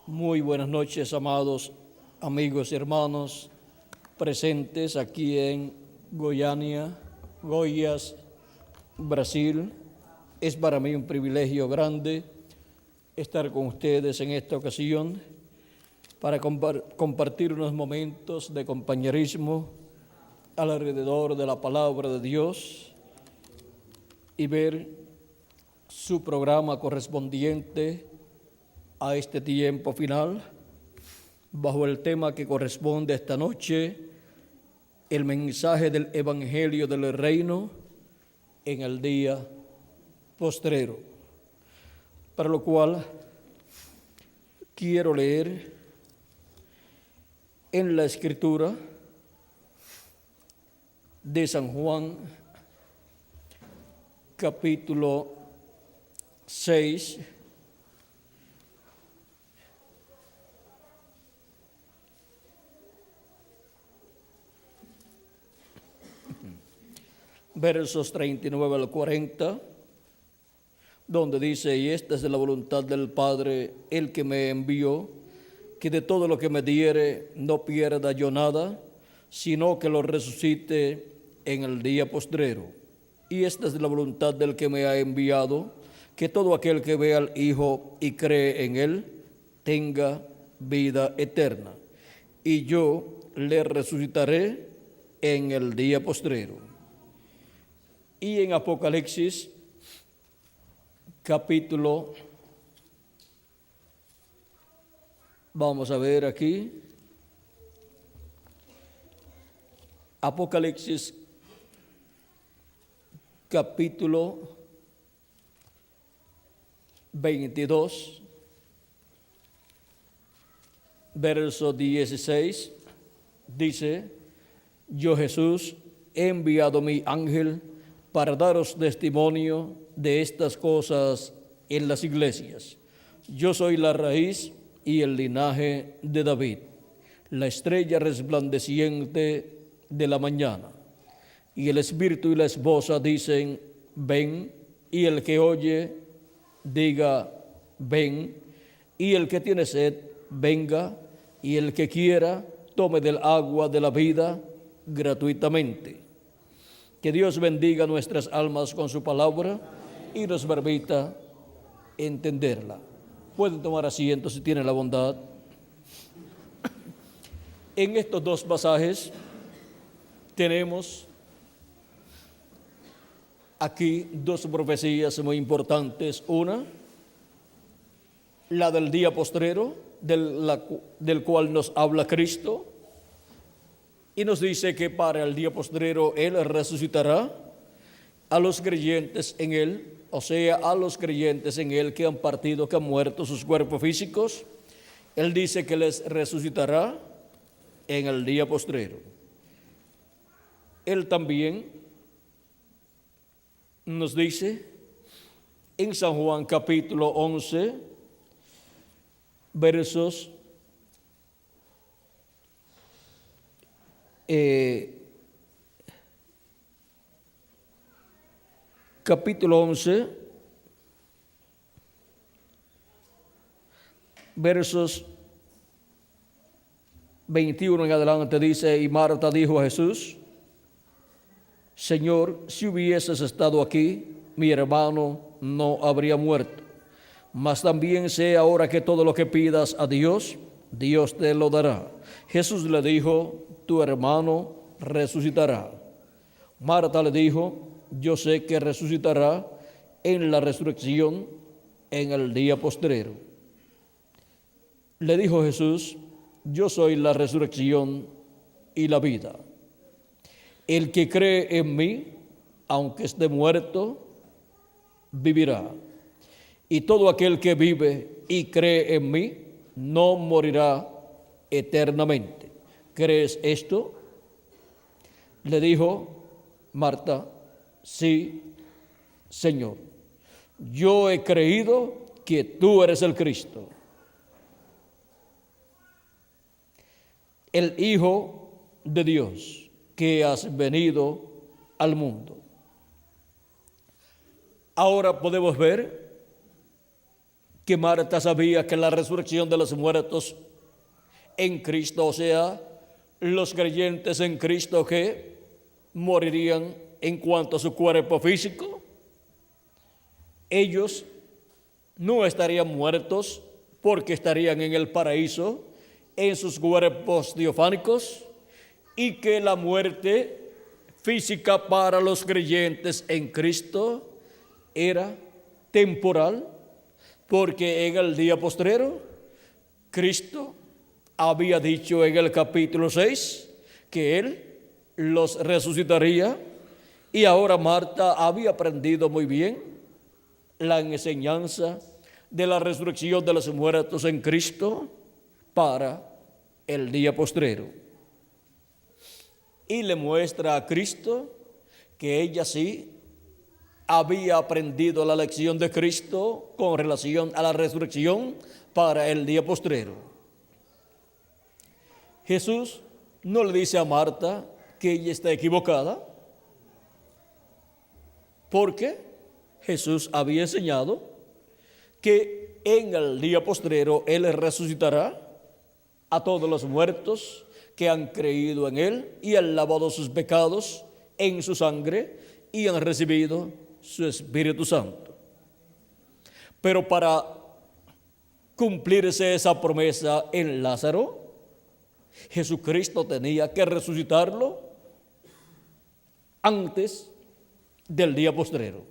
Muy buenas noches, amados amigos y hermanos presentes aquí en Goiânia, Goiás, Brasil. Es para mí un privilegio grande estar con ustedes en esta ocasión para compartir unos momentos de compañerismo alrededor de la palabra de Dios y ver su programa correspondiente a este tiempo final, bajo el tema que corresponde esta noche, el mensaje del Evangelio del Reino en el día postrero, para lo cual quiero leer en la Escritura de San Juan, capítulo 6, versos 39 al 40, donde dice: y esta es la voluntad del Padre, el que me envió, que de todo lo que me diere no pierda yo nada, sino que lo resucite en el día postrero. Y esta es la voluntad del que me ha enviado, que todo aquel que vea al Hijo y cree en Él, tenga vida eterna. Y yo le resucitaré en el día postrero. Y en Apocalipsis, capítulo, vamos a ver aquí, Apocalipsis, capítulo 22, verso 16, dice: yo Jesús he enviado mi ángel para daros testimonio de estas cosas en las iglesias. Yo soy la raíz y el linaje de David, la estrella resplandeciente de la mañana. Y el espíritu y la esposa dicen: ven. Y el que oye, diga: ven. Y el que tiene sed, venga. Y el que quiera, tome del agua de la vida gratuitamente. Que Dios bendiga nuestras almas con su palabra y nos permita entenderla. Pueden tomar asiento si tienen la bondad. En estos dos pasajes tenemos aquí dos profecías muy importantes. Una, la del día postrero, del cual nos habla Cristo, y nos dice que para el día postrero Él resucitará a los creyentes en Él, o sea, a los creyentes en Él que han partido, que han muerto sus cuerpos físicos. Él dice que les resucitará en el día postrero. Él también nos dice en San Juan capítulo 11, versos capítulo 11, versos 21 en adelante, dice: y Marta dijo a Jesús: Señor, si hubieses estado aquí, mi hermano no habría muerto. Mas también sé ahora que todo lo que pidas a Dios, Dios te lo dará. Jesús le dijo: tu hermano resucitará. Marta le dijo: yo sé que resucitará en la resurrección en el día postrero. Le dijo Jesús: yo soy la resurrección y la vida. El que cree en mí, aunque esté muerto, vivirá. Y todo aquel que vive y cree en mí, no morirá eternamente. ¿Crees esto? Le dijo Marta: sí, Señor. Yo he creído que tú eres el Cristo, el Hijo de Dios, que has venido al mundo. Ahora podemos ver que Marta sabía que la resurrección de los muertos en Cristo, o sea, los creyentes en Cristo que morirían en cuanto a su cuerpo físico, ellos no estarían muertos porque estarían en el paraíso en sus cuerpos teofánicos, y que la muerte física para los creyentes en Cristo era temporal, porque en el día postrero Cristo había dicho en el capítulo 6 que Él los resucitaría, y ahora Marta había aprendido muy bien la enseñanza de la resurrección de los muertos en Cristo para el día postrero. Y le muestra a Cristo que ella sí había aprendido la lección de Cristo con relación a la resurrección para el día postrero. Jesús no le dice a Marta que ella está equivocada, porque Jesús había enseñado que en el día postrero Él resucitará a todos los muertos que han creído en Él y han lavado sus pecados en su sangre y han recibido su Espíritu Santo. Pero para cumplirse esa promesa en Lázaro, Jesucristo tenía que resucitarlo antes del día postrero,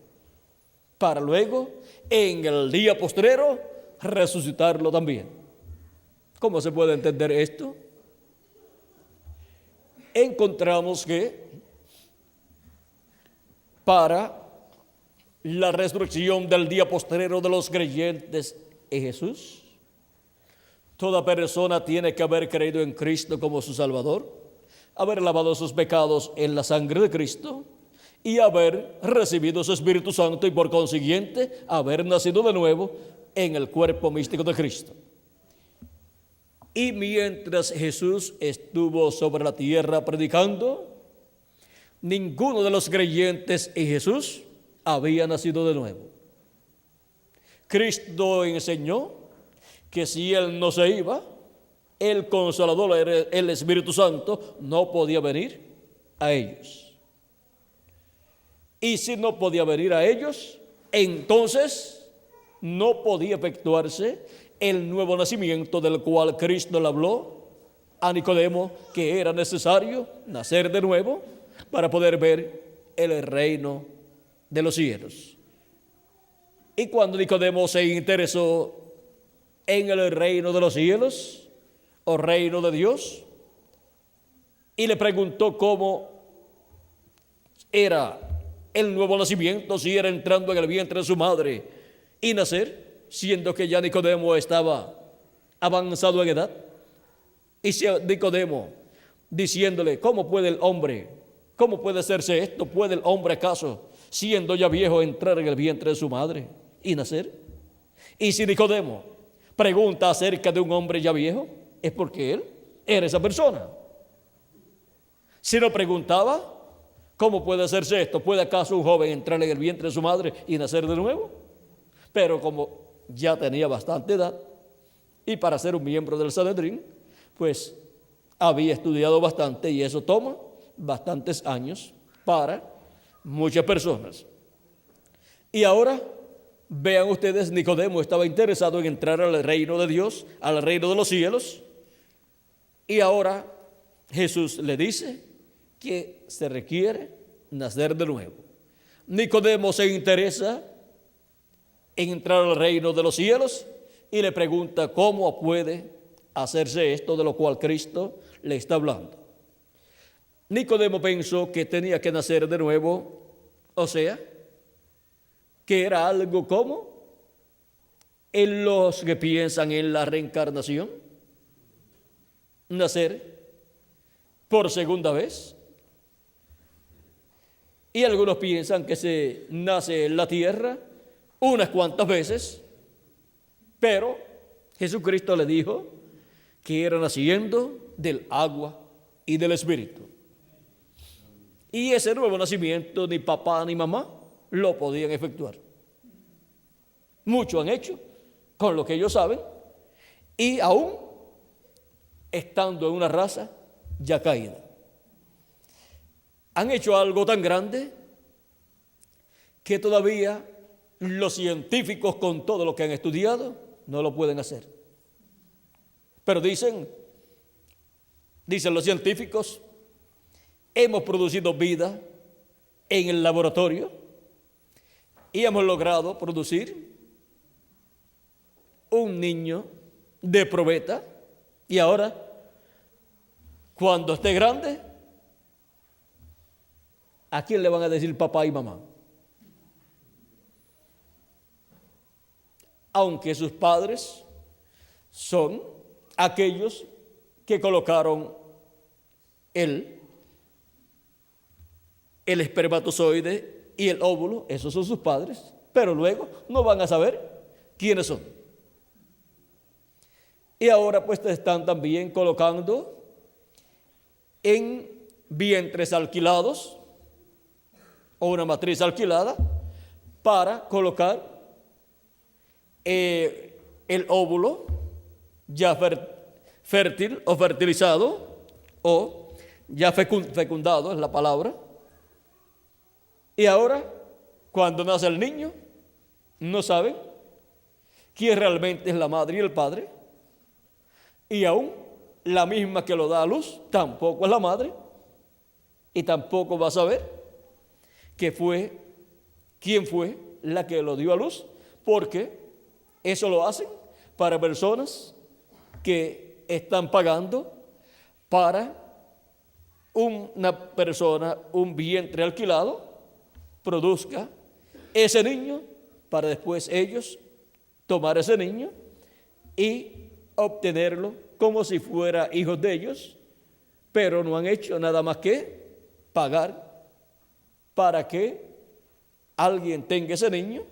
para luego en el día postrero resucitarlo también. ¿Cómo se puede entender esto? Encontramos que para la resurrección del día postrero de los creyentes en Jesús, toda persona tiene que haber creído en Cristo como su Salvador, haber lavado sus pecados en la sangre de Cristo y haber recibido su Espíritu Santo, y por consiguiente haber nacido de nuevo en el cuerpo místico de Cristo. Y mientras Jesús estuvo sobre la tierra predicando, ninguno de los creyentes en Jesús había nacido de nuevo. Cristo enseñó que si Él no se iba, el Consolador, el Espíritu Santo, no podía venir a ellos. Y si no podía venir a ellos, entonces no podía efectuarse el nuevo nacimiento del cual Cristo le habló a Nicodemo, que era necesario nacer de nuevo para poder ver el reino de los cielos. Y cuando Nicodemo se interesó en el reino de los cielos, o reino de Dios, y le preguntó cómo era el nuevo nacimiento, si era entrando en el vientre de su madre y nacer, siendo que ya Nicodemo estaba avanzado en edad. Y si Nicodemo diciéndole, ¿cómo puede hacerse esto? ¿Puede el hombre acaso, siendo ya viejo, entrar en el vientre de su madre y nacer? Y si Nicodemo pregunta acerca de un hombre ya viejo, es porque él era esa persona. Si no preguntaba, ¿cómo puede hacerse esto? ¿Puede acaso un joven entrar en el vientre de su madre y nacer de nuevo? Pero como ya tenía bastante edad, y para ser un miembro del Sanedrín, pues había estudiado bastante, y eso toma bastantes años para muchas personas. Y ahora, vean ustedes, Nicodemo estaba interesado en entrar al reino de Dios, al reino de los cielos, y ahora Jesús le dice que se requiere nacer de nuevo. Nicodemo se interesa en entrar al reino de los cielos y le pregunta cómo puede hacerse esto de lo cual Cristo le está hablando. Nicodemo pensó que tenía que nacer de nuevo, o sea, que era algo como en los que piensan en la reencarnación, nacer por segunda vez. Y algunos piensan que se nace en la tierra unas cuantas veces, pero Jesucristo le dijo que era naciendo del agua y del Espíritu. Y ese nuevo nacimiento ni papá ni mamá lo podían efectuar. Muchos han hecho con lo que ellos saben, y aún estando en una raza ya caída. Han hecho algo tan grande que todavía los científicos, con todo lo que han estudiado, no lo pueden hacer. Pero dicen los científicos, hemos producido vida en el laboratorio y hemos logrado producir un niño de probeta, y ahora, cuando esté grande, ¿a quién le van a decir papá y mamá? Aunque sus padres son aquellos que colocaron el espermatozoide y el óvulo, esos son sus padres, pero luego no van a saber quiénes son. Y ahora pues están también colocando en vientres alquilados o una matriz alquilada para colocar el óvulo ya fértil o fertilizado o ya fecundado es la palabra. Y ahora, cuando nace el niño, no saben quién realmente es la madre y el padre, y aún la misma que lo da a luz tampoco es la madre, y tampoco va a saber quién fue la que lo dio a luz, porque eso lo hacen para personas que están pagando para una persona, un vientre alquilado, produzca ese niño para después ellos tomar ese niño y obtenerlo como si fuera hijos de ellos, pero no han hecho nada más que pagar para que alguien tenga ese niño,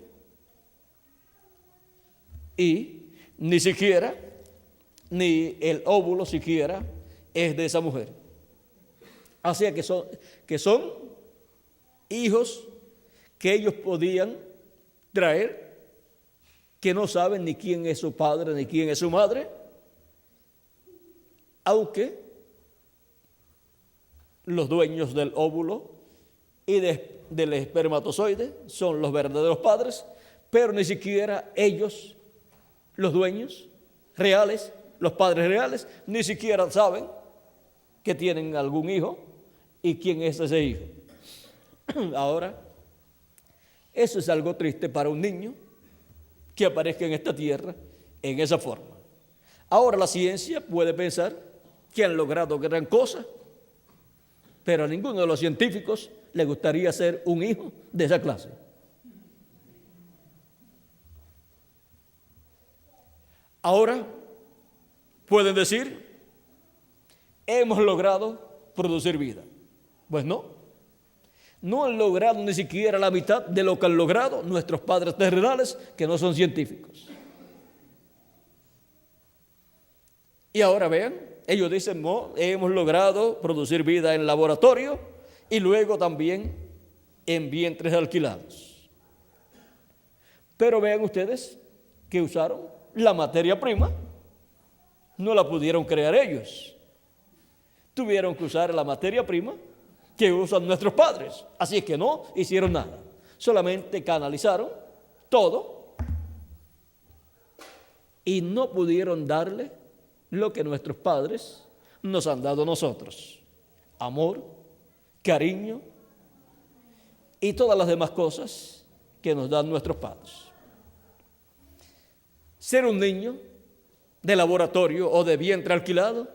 y ni siquiera, ni el óvulo siquiera es de esa mujer. Así que son hijos que ellos podían traer, que no saben ni quién es su padre ni quién es su madre, aunque los dueños del óvulo y del espermatozoide son los verdaderos padres, pero ni siquiera ellos, los dueños reales, los padres reales, ni siquiera saben que tienen algún hijo y quién es ese hijo. Ahora, eso es algo triste para un niño que aparezca en esta tierra en esa forma. Ahora la ciencia puede pensar que han logrado gran cosa, pero a ninguno de los científicos le gustaría ser un hijo de esa clase. Ahora pueden decir, hemos logrado producir vida. Pues no han logrado ni siquiera la mitad de lo que han logrado nuestros padres terrenales, que no son científicos. Y ahora vean, ellos dicen, no, hemos logrado producir vida en laboratorio y luego también en vientres alquilados. Pero vean ustedes que usaron la materia prima, no la pudieron crear ellos. Tuvieron que usar la materia prima que usan nuestros padres. Así es que no hicieron nada. Solamente canalizaron todo y no pudieron darle lo que nuestros padres nos han dado a nosotros: amor, cariño y todas las demás cosas que nos dan nuestros padres. Ser un niño de laboratorio o de vientre alquilado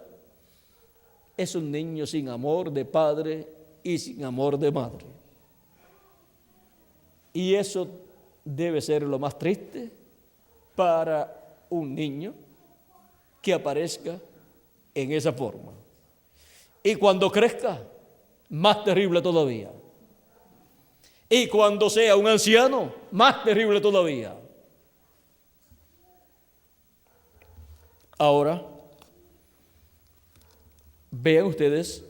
es un niño sin amor de padre y sin amor de madre. Y eso debe ser lo más triste para un niño que aparezca en esa forma. Y cuando crezca, más terrible todavía. Y cuando sea un anciano, más terrible todavía. Ahora, vean ustedes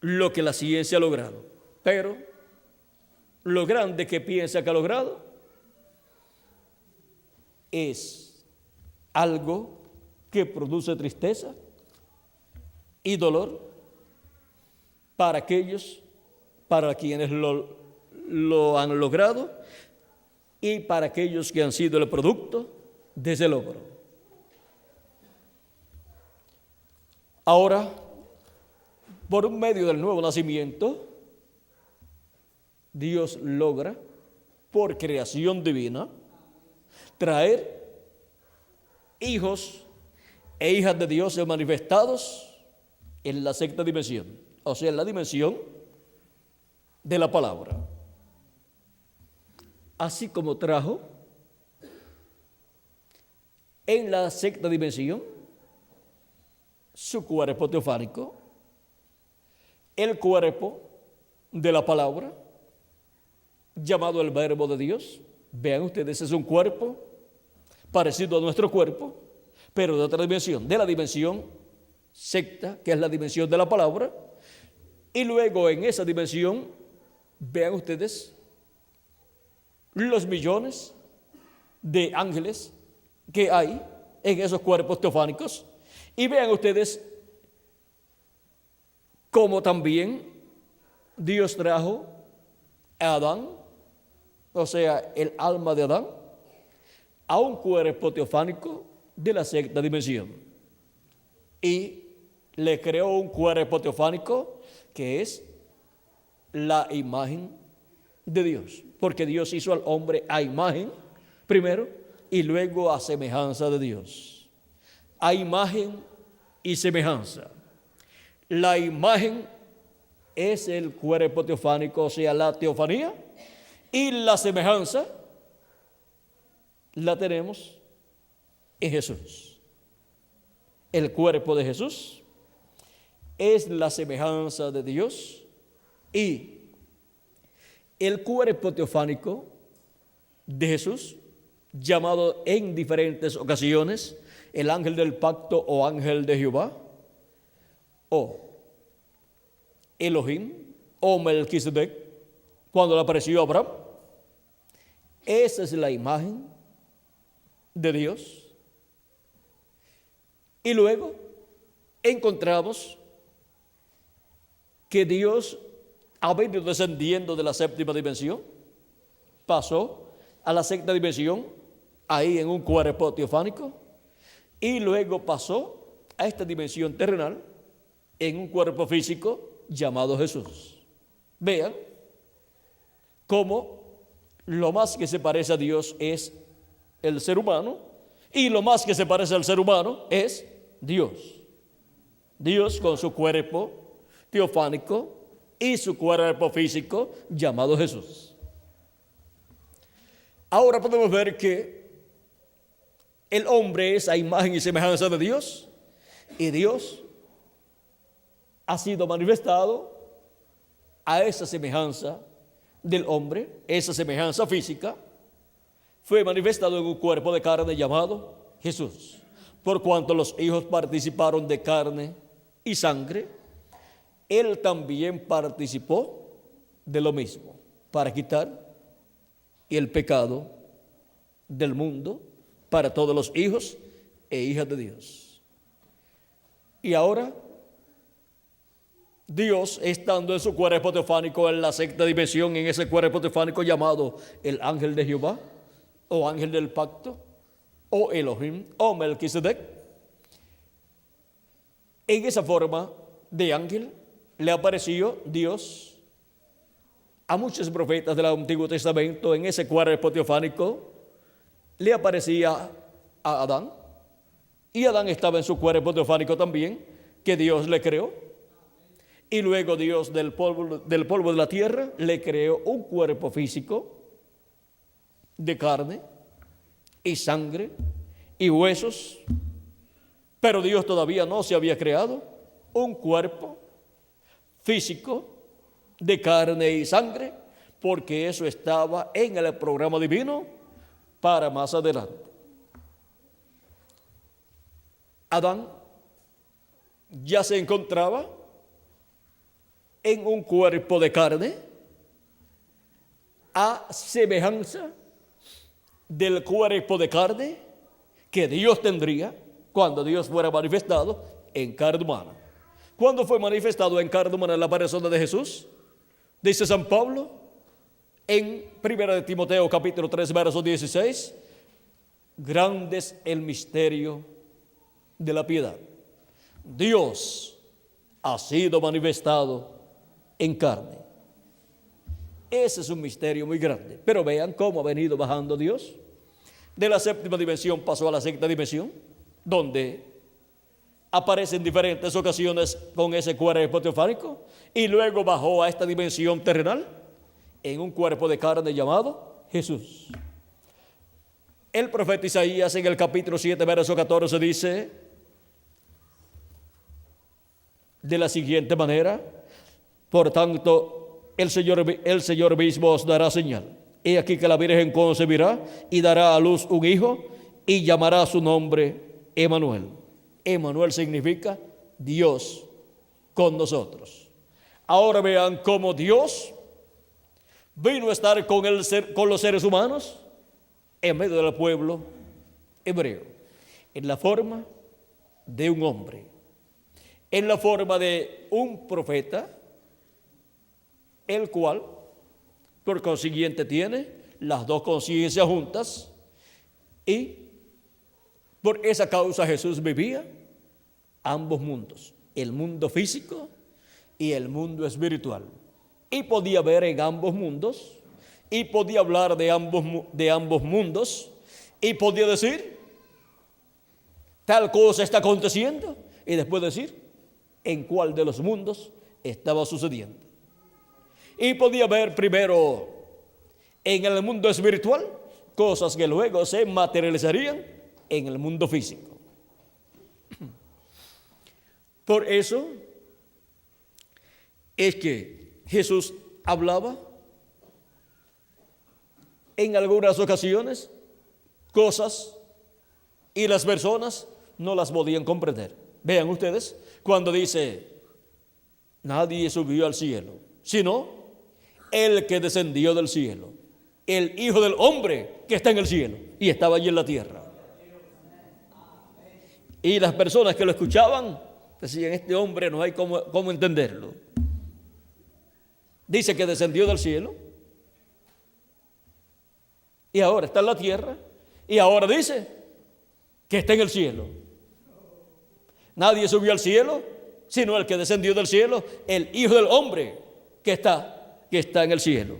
lo que la ciencia ha logrado, pero lo grande que piensa que ha logrado es algo que produce tristeza y dolor para aquellos para quienes lo han logrado y para aquellos que han sido el producto de ese logro. Ahora, por un medio del nuevo nacimiento, Dios logra, por creación divina, traer hijos e hijas de Dios manifestados en la sexta dimensión, o sea, en la dimensión de la palabra. Así como trajo en la sexta dimensión su cuerpo teofánico, el cuerpo de la palabra, llamado el Verbo de Dios. Vean ustedes, es un cuerpo parecido a nuestro cuerpo, pero de otra dimensión, de la dimensión sexta, que es la dimensión de la palabra. Y luego en esa dimensión, vean ustedes, los millones de ángeles que hay en esos cuerpos teofánicos. Y vean ustedes cómo también Dios trajo a Adán, o sea, el alma de Adán, a un cuerpo teofánico de la sexta dimensión. Y le creó un cuerpo teofánico que es la imagen de Dios. Porque Dios hizo al hombre a imagen primero y luego a semejanza de Dios. A imagen y semejanza. La imagen es el cuerpo teofánico, o sea, la teofanía, y la semejanza la tenemos en Jesús. El cuerpo de Jesús es la semejanza de Dios y el cuerpo teofánico de Jesús, llamado en diferentes ocasiones el ángel del pacto o ángel de Jehová, o Elohim, o Melquisedec, cuando le apareció a Abraham. Esa es la imagen de Dios. Y luego encontramos que Dios ha venido descendiendo de la séptima dimensión, pasó a la sexta dimensión, ahí en un cuerpo teofánico, y luego pasó a esta dimensión terrenal en un cuerpo físico llamado Jesús. Vean cómo lo más que se parece a Dios es el ser humano y lo más que se parece al ser humano es Dios. Dios con su cuerpo teofánico y su cuerpo físico llamado Jesús. Ahora podemos ver que el hombre es a imagen y semejanza de Dios y Dios ha sido manifestado a esa semejanza del hombre, esa semejanza física, fue manifestado en un cuerpo de carne llamado Jesús. Por cuanto los hijos participaron de carne y sangre, Él también participó de lo mismo, para quitar el pecado del mundo para todos los hijos e hijas de Dios. Y ahora, Dios, estando en su cuerpo teofánico en la sexta dimensión, en ese cuerpo teofánico llamado el ángel de Jehová, o ángel del pacto, o Elohim, o Melquisedec, en esa forma de ángel le apareció Dios a muchos profetas del Antiguo Testamento. En ese cuerpo teofánico le aparecía a Adán, y Adán estaba en su cuerpo teofánico también, que Dios le creó. Y luego Dios del polvo de la tierra le creó un cuerpo físico de carne y sangre y huesos, pero Dios todavía no se había creado un cuerpo físico de carne y sangre, porque eso estaba en el programa divino para más adelante. Adán ya se encontraba en un cuerpo de carne a semejanza del cuerpo de carne que Dios tendría cuando Dios fuera manifestado en carne humana. ¿Cuándo fue manifestado en carne humana la persona de Jesús? Dice San Pablo en 1 de Timoteo capítulo 3 verso 16, grande es el misterio de la piedad. Dios ha sido manifestado en carne. Ese es un misterio muy grande. Pero vean cómo ha venido bajando Dios. De la séptima dimensión pasó a la sexta dimensión, donde aparece en diferentes ocasiones con ese cuerpo teofánico, y luego bajó a esta dimensión terrenal en un cuerpo de carne llamado Jesús. El profeta Isaías en el capítulo 7 verso 14 dice de la siguiente manera: por tanto el Señor mismo os dará señal. He aquí que la Virgen concebirá y dará a luz un hijo y llamará su nombre Emmanuel. Emmanuel significa Dios con nosotros. Ahora vean cómo Dios vino a estar con los seres humanos en medio del pueblo hebreo, en la forma de un hombre, en la forma de un profeta, el cual, por consiguiente, tiene las dos conciencias juntas, y por esa causa Jesús vivía ambos mundos, el mundo físico y el mundo espiritual, y podía ver en ambos mundos, y podía hablar de ambos mundos, y podía decir tal cosa está aconteciendo, y después decir en cuál de los mundos estaba sucediendo. Y podía ver primero en el mundo espiritual cosas que luego se materializarían en el mundo físico. Por eso es que Jesús hablaba en algunas ocasiones cosas y las personas no las podían comprender. Vean ustedes cuando dice: nadie subió al cielo, sino el que descendió del cielo, el Hijo del Hombre que está en el cielo y estaba allí en la tierra. Y las personas que lo escuchaban decían: este hombre no hay cómo entenderlo. Dice que descendió del cielo y ahora está en la tierra, y ahora dice que está en el cielo. Nadie subió al cielo sino el que descendió del cielo, el Hijo del Hombre que está en el cielo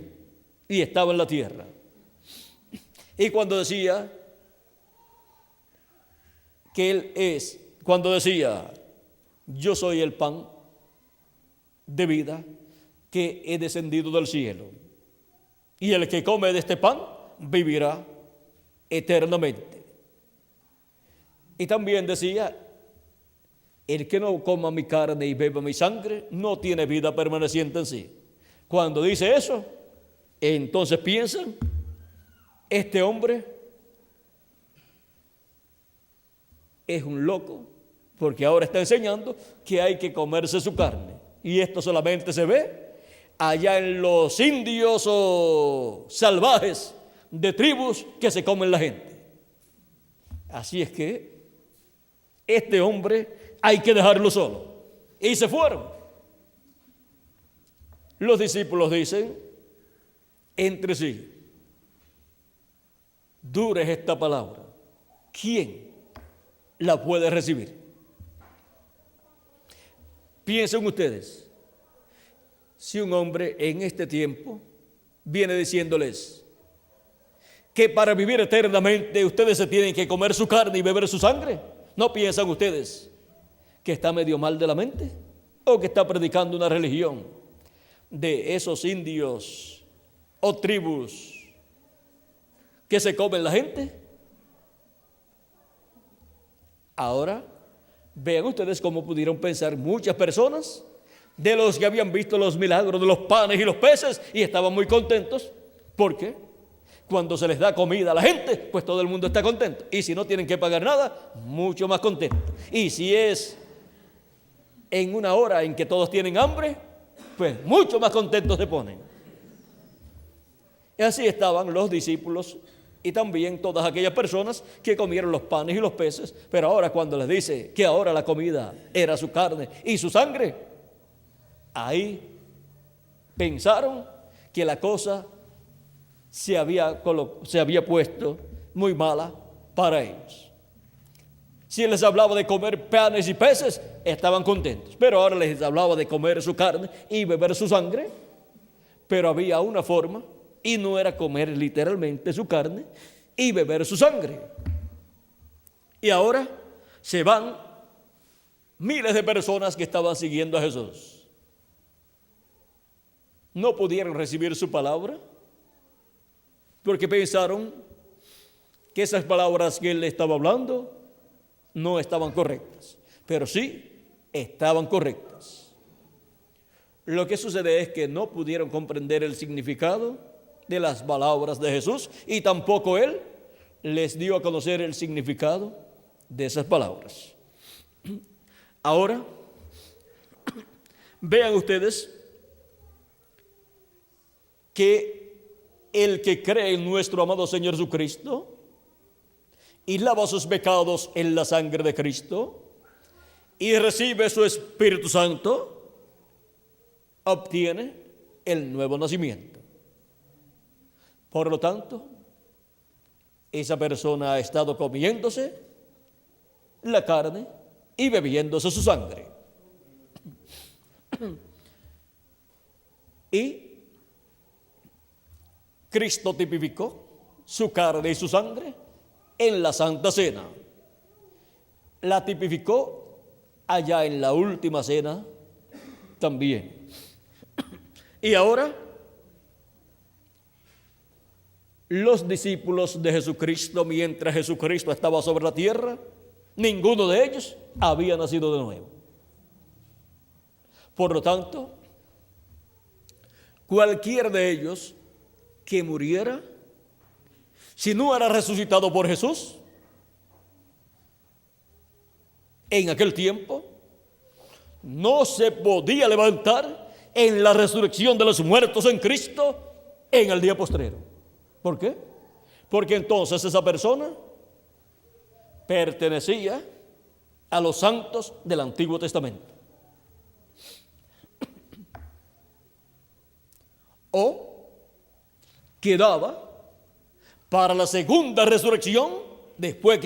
y estaba en la tierra. Y cuando decía que Él es, cuando decía: yo soy el pan de vida que he descendido del cielo, y el que come de este pan vivirá eternamente. Y también decía: el que no coma mi carne y beba mi sangre no tiene vida permaneciente en sí. Cuando dice eso, entonces piensan: este hombre es un loco, porque ahora está enseñando que hay que comerse su carne. Y esto solamente se ve allá en los indios o salvajes de tribus que se comen la gente. Así es que este hombre hay que dejarlo solo. Y se fueron. Los discípulos dicen entre sí: dura es esta palabra, ¿quién la puede recibir? Piensen ustedes, si un hombre en este tiempo viene diciéndoles que para vivir eternamente ustedes se tienen que comer su carne y beber su sangre, ¿no piensan ustedes que está medio mal de la mente? ¿O que está predicando una religión de esos indios o tribus que se comen la gente? Ahora, vean ustedes cómo pudieron pensar muchas personas de los que habían visto los milagros de los panes y los peces y estaban muy contentos, porque cuando se les da comida a la gente, pues todo el mundo está contento. Y si no tienen que pagar nada, mucho más contento. Y si es en una hora en que todos tienen hambre, pues mucho más contentos se ponen. Y así estaban los discípulos Y también todas aquellas personas que comieron los panes y los peces, pero ahora cuando les dice que ahora la comida era su carne y su sangre, ahí pensaron que la cosa se había puesto muy mala para ellos. Si les hablaba de comer panes y peces, estaban contentos, pero ahora les hablaba de comer su carne y beber su sangre, pero había una forma, y no era comer literalmente su carne y beber su sangre. Y ahora se van miles de personas que estaban siguiendo a Jesús. No pudieron recibir su palabra porque pensaron que esas palabras que él estaba hablando no estaban correctas, pero sí estaban correctas. Lo que sucede es que no pudieron comprender el significado de las palabras de Jesús y tampoco él les dio a conocer el significado de esas palabras. Ahora, vean ustedes que el que cree en nuestro amado Señor Jesucristo y lava sus pecados en la sangre de Cristo y recibe su Espíritu Santo, obtiene el nuevo nacimiento. Por lo tanto, esa persona ha estado comiéndose la carne y bebiéndose su sangre. Y Cristo tipificó su carne y su sangre en la Santa Cena. La tipificó allá en la última cena también. Y ahora los discípulos de Jesucristo, mientras Jesucristo estaba sobre la tierra, ninguno de ellos había nacido de nuevo. Por lo tanto, cualquiera de ellos que muriera, si no era resucitado por Jesús, en aquel tiempo, no se podía levantar en la resurrección de los muertos en Cristo en el día postrero. ¿Por qué? Porque entonces esa persona pertenecía a los santos del Antiguo Testamento. O quedaba para la segunda resurrección después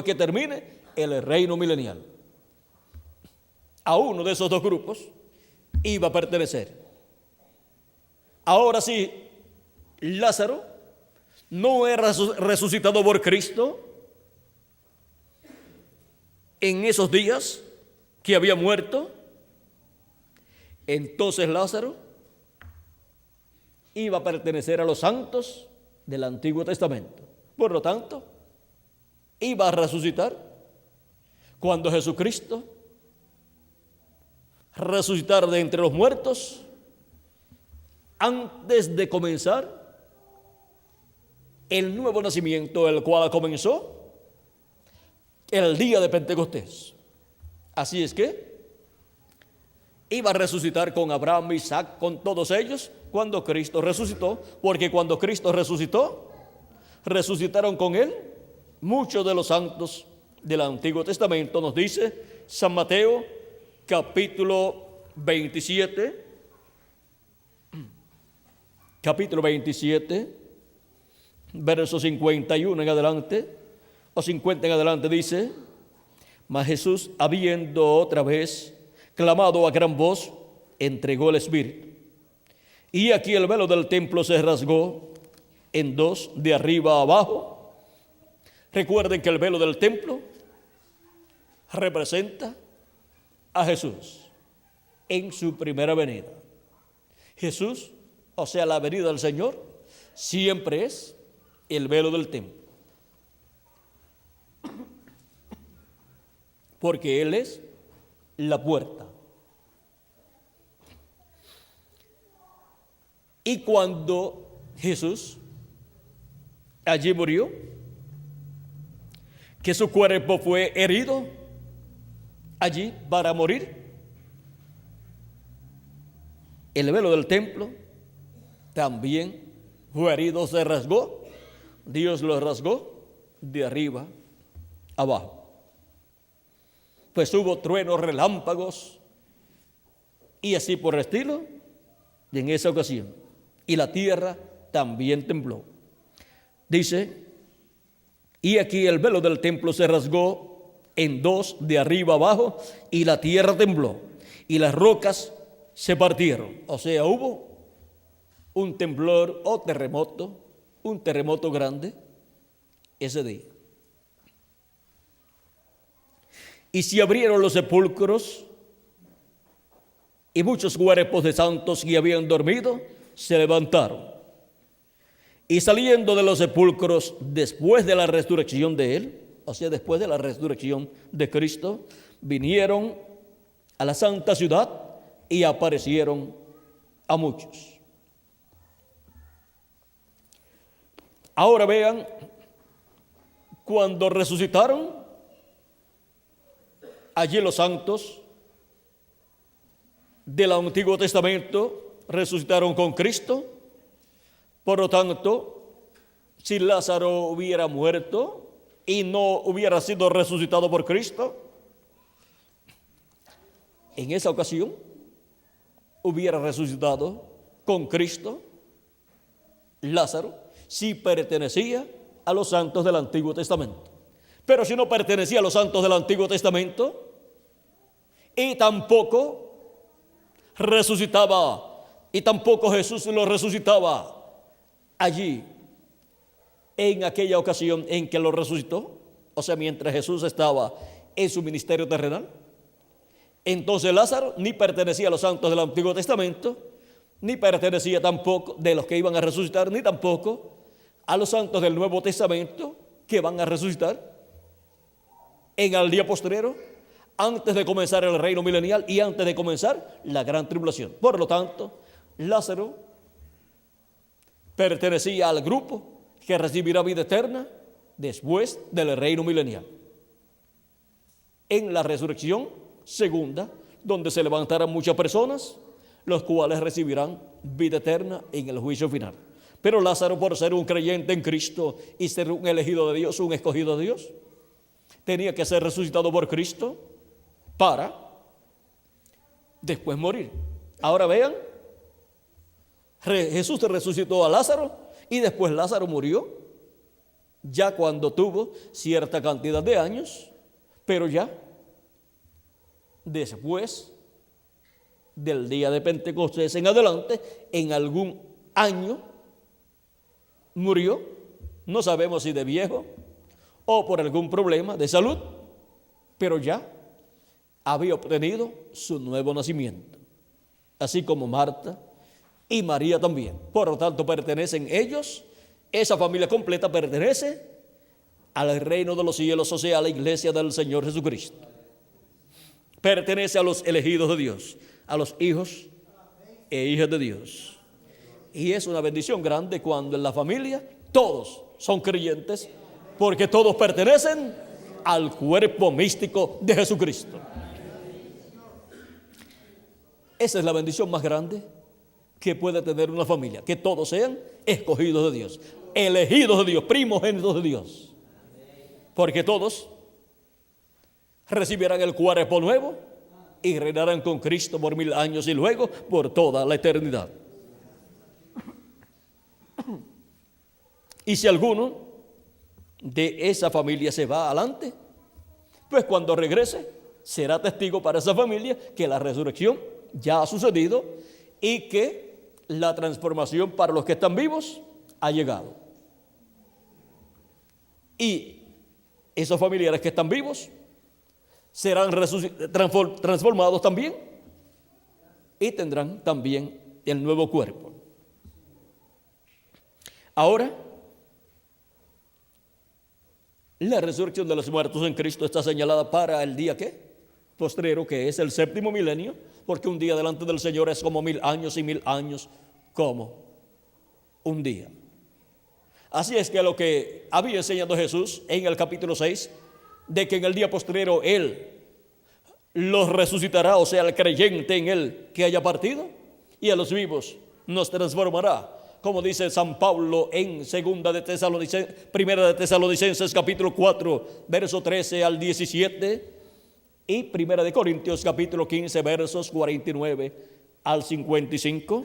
que termine el reino milenial. A uno de esos dos grupos iba a pertenecer. Ahora sí, Lázaro no era resucitado por Cristo en esos días que había muerto. Entonces Lázaro iba a pertenecer a los santos del Antiguo Testamento. Por lo tanto, iba a resucitar cuando Jesucristo resucitara de entre los muertos antes de comenzar el nuevo nacimiento, el cual comenzó el día de Pentecostés. Así es que iba a resucitar con Abraham, Isaac, con todos ellos cuando Cristo resucitó, porque cuando Cristo resucitó, resucitaron con él muchos de los santos del Antiguo Testamento. Nos dice San Mateo capítulo 27, verso 51 en adelante, o 50 en adelante, dice: mas Jesús, habiendo otra vez clamado a gran voz, entregó el Espíritu. Y aquí el velo del templo se rasgó en dos, de arriba a abajo. Recuerden que el velo del templo representa a Jesús en su primera venida. Jesús, o sea, la venida del Señor, siempre es el velo del templo, porque Él es la puerta. Y cuando Jesús allí murió, que su cuerpo fue herido allí para morir, el velo del templo también fue herido, se rasgó Dios lo rasgó de arriba abajo. Pues hubo truenos, relámpagos y así por el estilo en esa ocasión. Y la tierra también tembló. Dice, y aquí el velo del templo se rasgó en dos de arriba abajo y la tierra tembló y las rocas se partieron. O sea, hubo un temblor o terremoto, un terremoto grande ese día. Y se abrieron los sepulcros y muchos cuerpos de santos que habían dormido se levantaron. Y saliendo de los sepulcros después de la resurrección de él, o sea, después de la resurrección de Cristo, vinieron a la santa ciudad y aparecieron a muchos. Ahora vean, cuando resucitaron, allí los santos del Antiguo Testamento resucitaron con Cristo. Por lo tanto, si Lázaro hubiera muerto y no hubiera sido resucitado por Cristo, en esa ocasión hubiera resucitado con Cristo Lázaro si pertenecía a los santos del Antiguo Testamento. Pero si no pertenecía a los santos del Antiguo Testamento y tampoco resucitaba, y tampoco Jesús lo resucitaba allí en aquella ocasión en que lo resucitó, o sea, mientras Jesús estaba en su ministerio terrenal, entonces Lázaro ni pertenecía a los santos del Antiguo Testamento, ni pertenecía tampoco de los que iban a resucitar, ni tampoco a los santos del Nuevo Testamento que van a resucitar en el día postrero, antes de comenzar el reino milenial y antes de comenzar la gran tribulación. Por lo tanto, Lázaro pertenecía al grupo que recibirá vida eterna después del reino milenial. En la resurrección segunda, donde se levantarán muchas personas, los cuales recibirán vida eterna en el juicio final. Pero Lázaro, por ser un creyente en Cristo y ser un elegido de Dios, un escogido de Dios, tenía que ser resucitado por Cristo para después morir. Ahora vean, Jesús resucitó a Lázaro y después Lázaro murió ya cuando tuvo cierta cantidad de años, pero ya después del día de Pentecostés en adelante, en algún año murió, no sabemos si de viejo o por algún problema de salud, pero ya había obtenido su nuevo nacimiento, así como Marta y María también. Por lo tanto, pertenecen ellos, esa familia completa pertenece al reino de los cielos, o sea, a la iglesia del Señor Jesucristo. Pertenece a los elegidos de Dios, a los hijos e hijas de Dios. Y es una bendición grande cuando en la familia todos son creyentes, porque todos pertenecen al cuerpo místico de Jesucristo. Esa es la bendición más grande que puede tener una familia, que todos sean escogidos de Dios, elegidos de Dios, primogénitos de Dios, porque todos recibirán el cuerpo nuevo y reinarán con Cristo por 1000 años y luego por toda la eternidad. Y si alguno de esa familia se va adelante, pues cuando regrese será testigo para esa familia que la resurrección ya ha sucedido y que la transformación para los que están vivos ha llegado. Y esos familiares que están vivos serán transformados también y tendrán también el nuevo cuerpo. Ahora, la resurrección de los muertos en Cristo está señalada para el día ¿qué? Postrero, que es el séptimo milenio, porque un día delante del Señor es como 1000 años y 1000 años como un día. Así es que lo que había enseñado Jesús en el capítulo 6, de que en el día postrero Él los resucitará, o sea, el creyente en Él que haya partido, y a los vivos nos transformará como dice San Pablo en Primera de Tesalonicenses capítulo 4, verso 13 al 17, y Primera de Corintios capítulo 15, versos 49 al 55.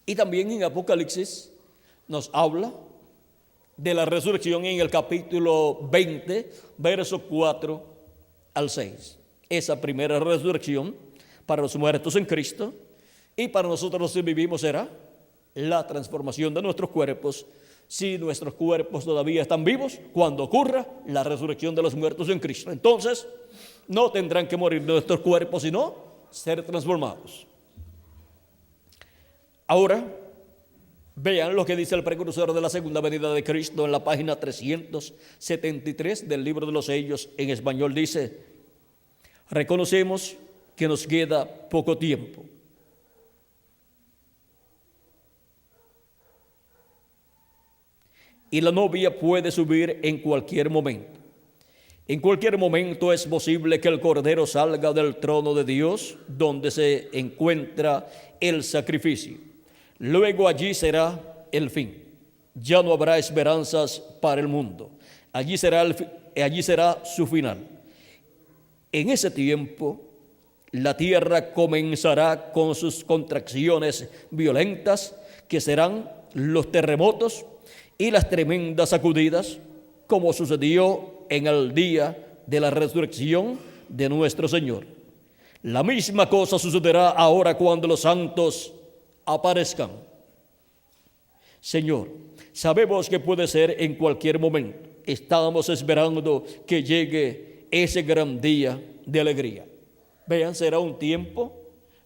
Y también en Apocalipsis nos habla de la resurrección en el capítulo 20, verso 4 al 6. Esa primera resurrección para los muertos en Cristo, y para nosotros los que vivimos será la transformación de nuestros cuerpos, si nuestros cuerpos todavía están vivos, cuando ocurra la resurrección de los muertos en Cristo. Entonces, no tendrán que morir nuestros cuerpos, sino ser transformados. Ahora, vean lo que dice el precursor de la segunda venida de Cristo en la página 373 del libro de los Sellos. En español dice: reconocemos que nos queda poco tiempo. Y la novia puede subir en cualquier momento. En cualquier momento es posible que el Cordero salga del trono de Dios, donde se encuentra el sacrificio. Luego allí será el fin. Ya no habrá esperanzas para el mundo. Allí será su final. En ese tiempo, la tierra comenzará con sus contracciones violentas, que serán los terremotos y las tremendas sacudidas, como sucedió en el día de la resurrección de nuestro Señor. La misma cosa sucederá ahora cuando los santos aparezcan. Señor, sabemos que puede ser en cualquier momento. Estamos esperando que llegue ese gran día de alegría. Vean, será un tiempo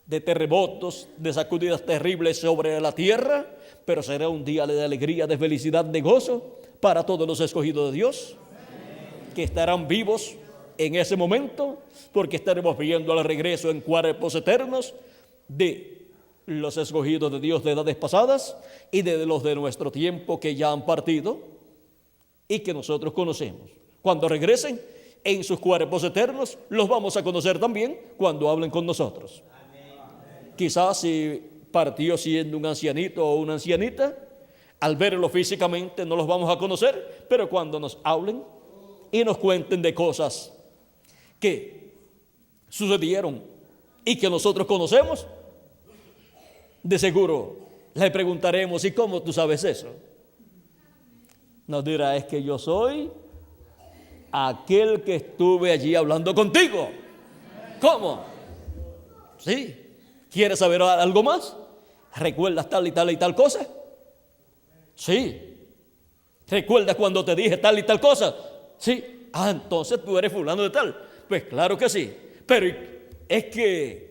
de terremotos, de sacudidas terribles sobre la tierra, pero será un día de alegría, de felicidad, de gozo para todos los escogidos de Dios, que estarán vivos en ese momento, porque estaremos viendo el regreso en cuerpos eternos de los escogidos de Dios de edades pasadas y de los de nuestro tiempo que ya han partido y que nosotros conocemos. Cuando regresen en sus cuerpos eternos, los vamos a conocer también cuando hablen con nosotros. Quizás si partió siendo un ancianito o una ancianita, al verlo físicamente no los vamos a conocer, pero cuando nos hablen y nos cuenten de cosas que sucedieron y que nosotros conocemos, de seguro le preguntaremos: ¿y cómo tú sabes eso? Nos dirá: es que yo soy aquel que estuve allí hablando contigo. ¿Cómo? Sí. ¿Quieres saber algo más? ¿Recuerdas tal y tal y tal cosa? Sí. ¿Recuerdas cuando te dije tal y tal cosa? Sí. Ah, entonces tú eres fulano de tal. Pues claro que sí. Pero es que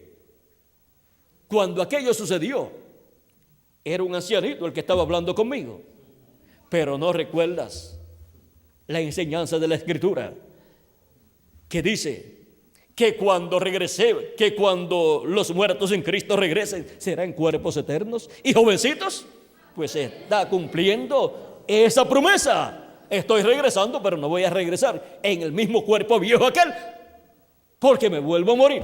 cuando aquello sucedió, era un ancianito el que estaba hablando conmigo. Pero no recuerdas la enseñanza de la Escritura, que dice que cuando los muertos en Cristo regresen, serán cuerpos eternos y jovencitos. Pues se está cumpliendo esa promesa. Estoy regresando, pero no voy a regresar en el mismo cuerpo viejo aquel, porque me vuelvo a morir.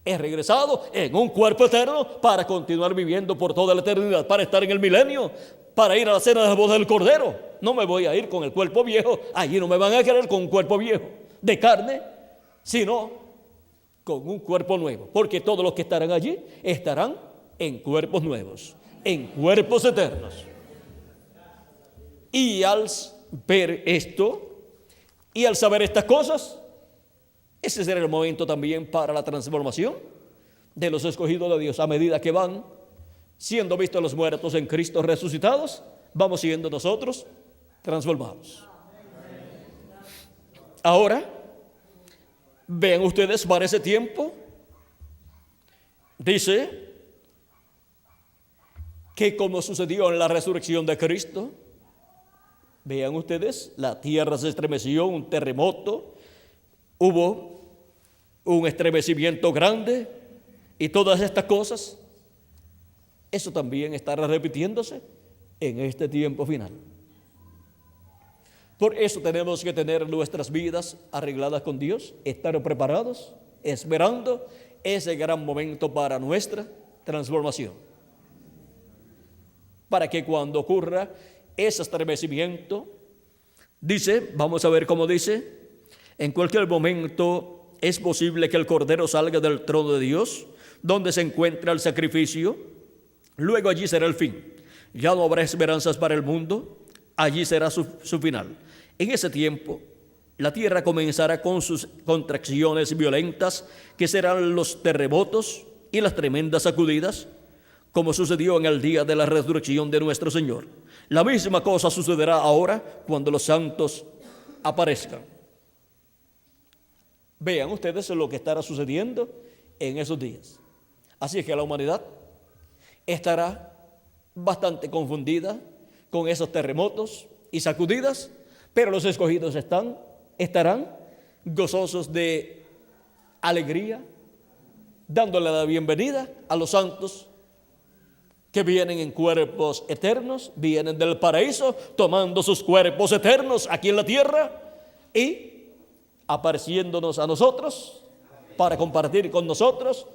He regresado en un cuerpo eterno para continuar viviendo por toda la eternidad, para estar en el milenio, para ir a la cena de la boda del Cordero. No me voy a ir con el cuerpo viejo. Allí no me van a querer con un cuerpo viejo de carne, sino con un cuerpo nuevo, porque todos los que estarán allí estarán en cuerpos nuevos, en cuerpos eternos. Y al ver esto y al saber estas cosas, ese será el momento también para la transformación de los escogidos de Dios. A medida que van siendo vistos los muertos en Cristo resucitados, vamos siendo nosotros transformados. Ahora, vean ustedes, para ese tiempo, dice que como sucedió en la resurrección de Cristo, vean ustedes, la tierra se estremeció, un terremoto, hubo un estremecimiento grande y todas estas cosas, eso también estará repitiéndose en este tiempo final. Por eso tenemos que tener nuestras vidas arregladas con Dios, estar preparados, esperando ese gran momento para nuestra transformación. para que cuando ocurra ese estremecimiento, dice, vamos a ver cómo dice, en cualquier momento es posible que el Cordero salga del trono de Dios, donde se encuentra el sacrificio. Luego allí será el fin. Ya no habrá esperanzas para el mundo. Allí será su final. En ese tiempo, la tierra comenzará con sus contracciones violentas, que serán los terremotos y las tremendas sacudidas, como sucedió en el día de la resurrección de nuestro Señor. La misma cosa sucederá ahora cuando los santos aparezcan. Vean ustedes lo que estará sucediendo en esos días. Así es que la humanidad estará bastante confundida con esos terremotos y sacudidas, pero los escogidos estarán gozosos de alegría, dándole la bienvenida a los santos que vienen en cuerpos eternos, vienen del paraíso, tomando sus cuerpos eternos aquí en la tierra y apareciéndonos a nosotros para compartir con nosotros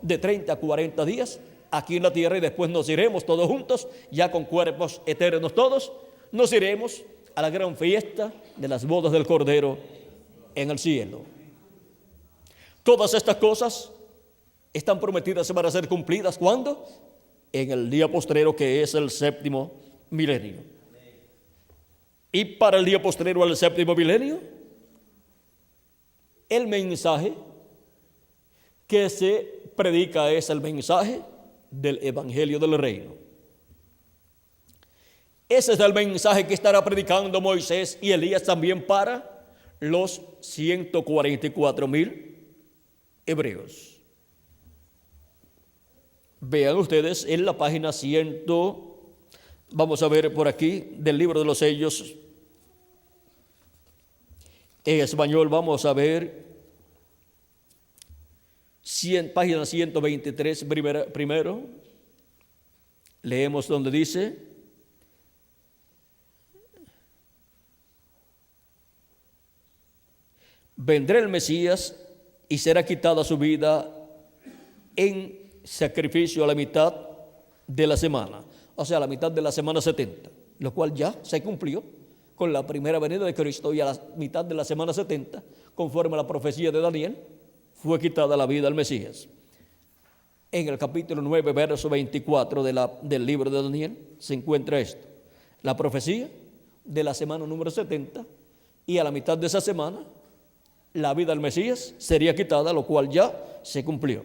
de 30 a 40 días aquí en la tierra, y después nos iremos todos juntos, ya con cuerpos eternos todos, nos iremos a la gran fiesta de las bodas del Cordero en el cielo. Todas estas cosas están prometidas para ser cumplidas, ¿cuándo? En el día postrero, que es el séptimo milenio. Y para el día postrero al séptimo milenio, el mensaje que se predica es el mensaje del Evangelio del Reino. Ese es el mensaje que estará predicando Moisés y Elías también para los 144,000 hebreos. Vean ustedes en la página 100, vamos a ver por aquí, del libro de los sellos. En español vamos a ver página 123 primero. Leemos donde dice: vendrá el Mesías y será quitada su vida en sacrificio a la mitad de la semana, o sea, a la mitad de la semana 70, lo cual ya se cumplió con la primera venida de Cristo, y a la mitad de la semana 70, conforme a la profecía de Daniel, fue quitada la vida al Mesías. En el capítulo 9, verso 24 del libro de Daniel, se encuentra esto: la profecía de la semana número 70, y a la mitad de esa semana, la vida del Mesías sería quitada, lo cual ya se cumplió.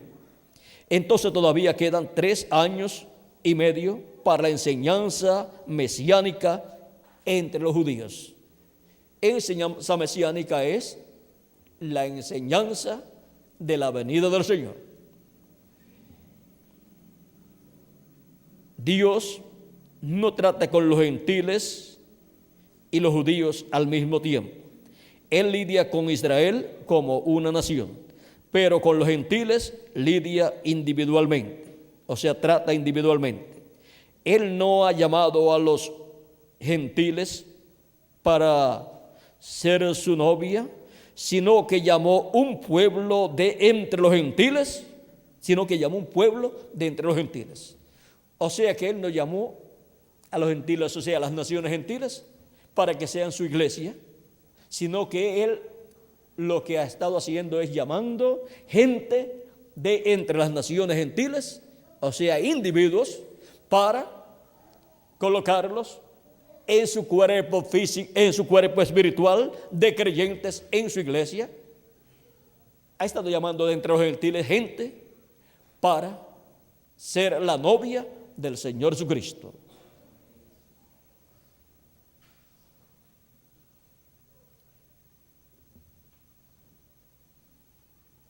Entonces todavía quedan 3 años y medio para la enseñanza mesiánica entre los judíos. Enseñanza mesiánica es la enseñanza de la venida del Señor. Dios no trata con los gentiles y los judíos al mismo tiempo. Él lidia con Israel como una nación, pero con los gentiles lidia individualmente, o sea, trata individualmente. Él no ha llamado a los gentiles para ser su novia, sino que llamó un pueblo de entre los gentiles, O sea que Él no llamó a los gentiles, o sea, a las naciones gentiles, para que sean su iglesia, sino que Él lo que ha estado haciendo es llamando gente de entre las naciones gentiles, o sea, individuos, para colocarlos en su cuerpo físico, en su cuerpo espiritual de creyentes en su iglesia. Ha estado llamando de entre los gentiles gente para ser la novia del Señor Jesucristo.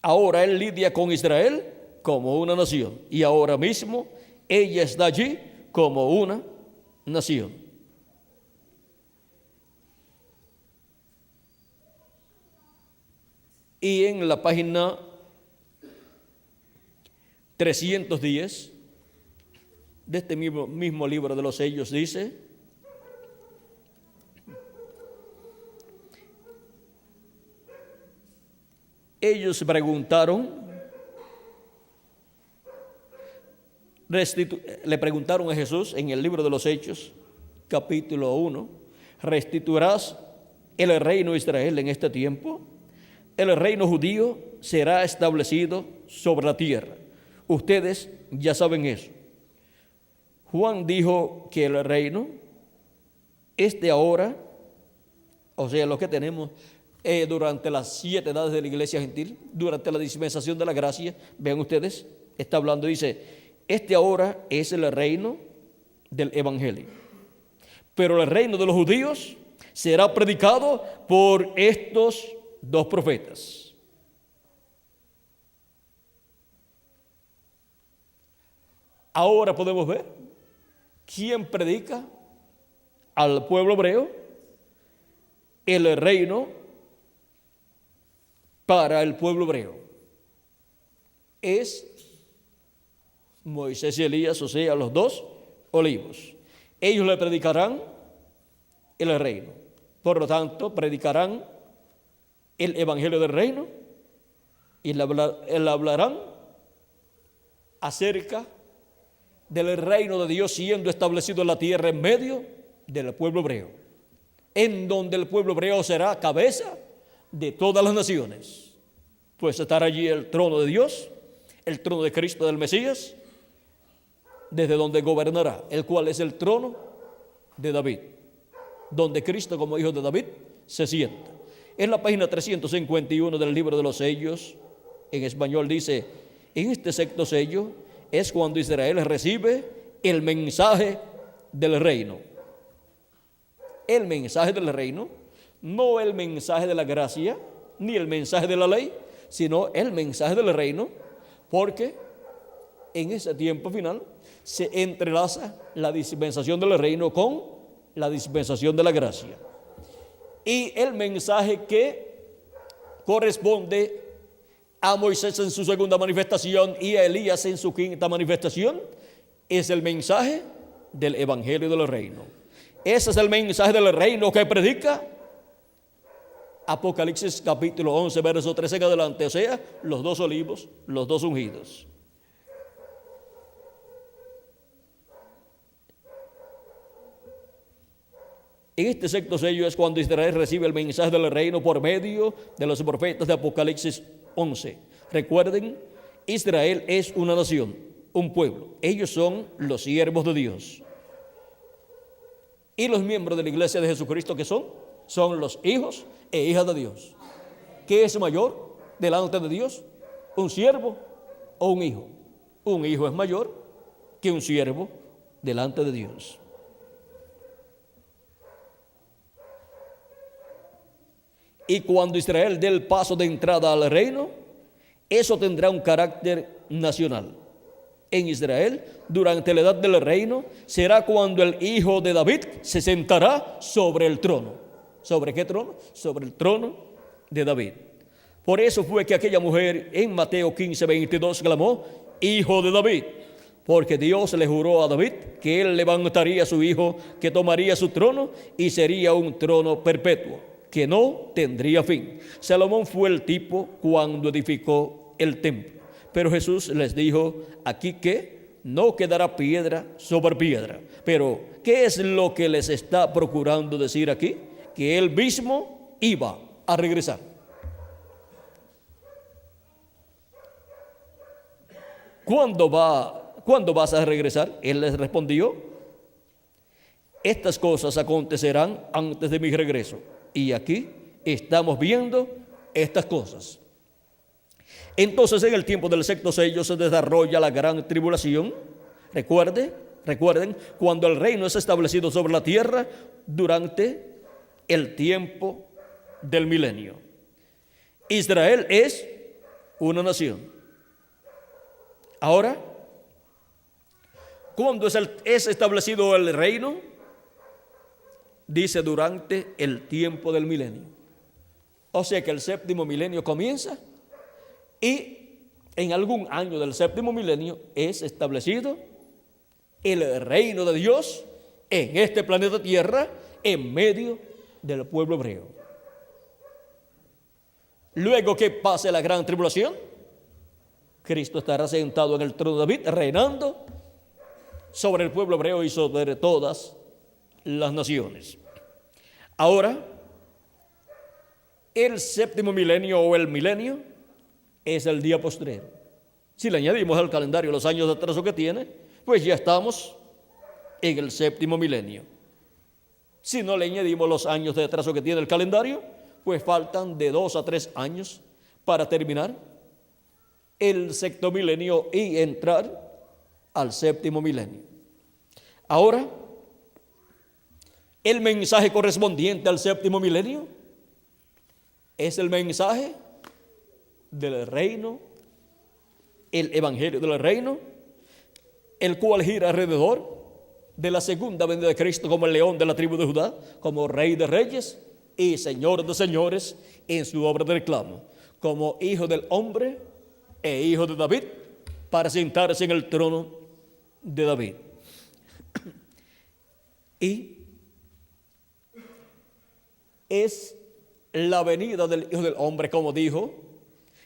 Ahora Él lidia con Israel como una nación, y ahora mismo ella está allí como una nación. Y en la página 310 de este mismo libro de los sellos dice: ellos preguntaron: le preguntaron a Jesús en el libro de los Hechos, capítulo 1, ¿restituirás el reino de Israel en este tiempo? El reino judío será establecido sobre la tierra. Ustedes ya saben eso. Juan dijo que el reino es de ahora, o sea, lo que tenemos durante las 7 edades de la iglesia gentil, durante la dispensación de la gracia. Vean ustedes, está hablando, dice, este ahora es el reino del evangelio. Pero el reino de los judíos será predicado por estos 2 profetas. Ahora podemos ver quién predica al pueblo hebreo el reino para el pueblo hebreo. Es Moisés y Elías, o sea, los 2 olivos. Ellos le predicarán el reino. Por lo tanto, predicarán el evangelio del reino y le hablarán acerca del reino de Dios siendo establecido en la tierra en medio del pueblo hebreo, en donde el pueblo hebreo será cabeza de todas las naciones, pues estará allí el trono de Dios, el trono de Cristo del Mesías, desde donde gobernará, el cual es el trono de David, donde Cristo como hijo de David se sienta. En la página 351 del libro de los sellos, en español dice, en este sexto sello es cuando Israel recibe el mensaje del reino. El mensaje del reino, no el mensaje de la gracia, ni el mensaje de la ley, sino el mensaje del reino, porque en ese tiempo final se entrelaza la dispensación del reino con la dispensación de la gracia. Y el mensaje que corresponde a Moisés en su segunda manifestación y a Elías en su quinta manifestación es el mensaje del evangelio del reino. Ese es el mensaje del reino que predica Apocalipsis capítulo 11, verso 13 en adelante, o sea, los 2 olivos, los 2 ungidos. En este sexto sello es cuando Israel recibe el mensaje del reino por medio de los profetas de Apocalipsis 11. Recuerden, Israel es una nación, un pueblo. Ellos son los siervos de Dios. Y los miembros de la iglesia de Jesucristo, ¿qué son? Son los hijos e hijas de Dios. ¿Qué es mayor delante de Dios? ¿Un siervo o un hijo? Un hijo es mayor que un siervo delante de Dios. Y cuando Israel dé el paso de entrada al reino, eso tendrá un carácter nacional. En Israel, durante la edad del reino, será cuando el hijo de David se sentará sobre el trono. ¿Sobre qué trono? Sobre el trono de David. Por eso fue que aquella mujer en Mateo 15:22 clamó, Hijo de David, porque Dios le juró a David que él levantaría a su hijo, que tomaría su trono y sería un trono perpetuo, que no tendría fin. Salomón fue el tipo cuando edificó el templo. Pero Jesús les dijo aquí que no quedará piedra sobre piedra. Pero, ¿qué es lo que les está procurando decir aquí? Que él mismo iba a regresar. ¿Cuándo vas a regresar? Él les respondió, estas cosas acontecerán antes de mi regreso. Y aquí estamos viendo estas cosas. Entonces, en el tiempo del sexto sello se desarrolla la gran tribulación. Recuerden, cuando el reino es establecido sobre la tierra durante el tiempo del milenio. Israel es una nación. Ahora, ¿cuándo es establecido el reino? Dice durante el tiempo del milenio. O sea que el séptimo milenio comienza y en algún año del séptimo milenio es establecido el reino de Dios en este planeta Tierra en medio del pueblo hebreo. Luego que pase la gran tribulación, Cristo estará sentado en el trono de David reinando sobre el pueblo hebreo y sobre todas las naciones. Ahora, el séptimo milenio o el milenio es el día postrero. Si le añadimos al calendario los años de atraso que tiene, pues ya estamos en el séptimo milenio. Si no le añadimos los años de atraso que tiene el calendario, pues faltan de 2 a 3 años para terminar el sexto milenio y entrar al séptimo milenio. Ahora, el mensaje correspondiente al séptimo milenio es el mensaje del reino, el evangelio del reino, el cual gira alrededor de la segunda venida de Cristo como el león de la tribu de Judá, como rey de reyes y señor de señores en su obra de reclamo, como hijo del hombre e hijo de David, para sentarse en el trono de David. Y es la venida del Hijo del Hombre, como dijo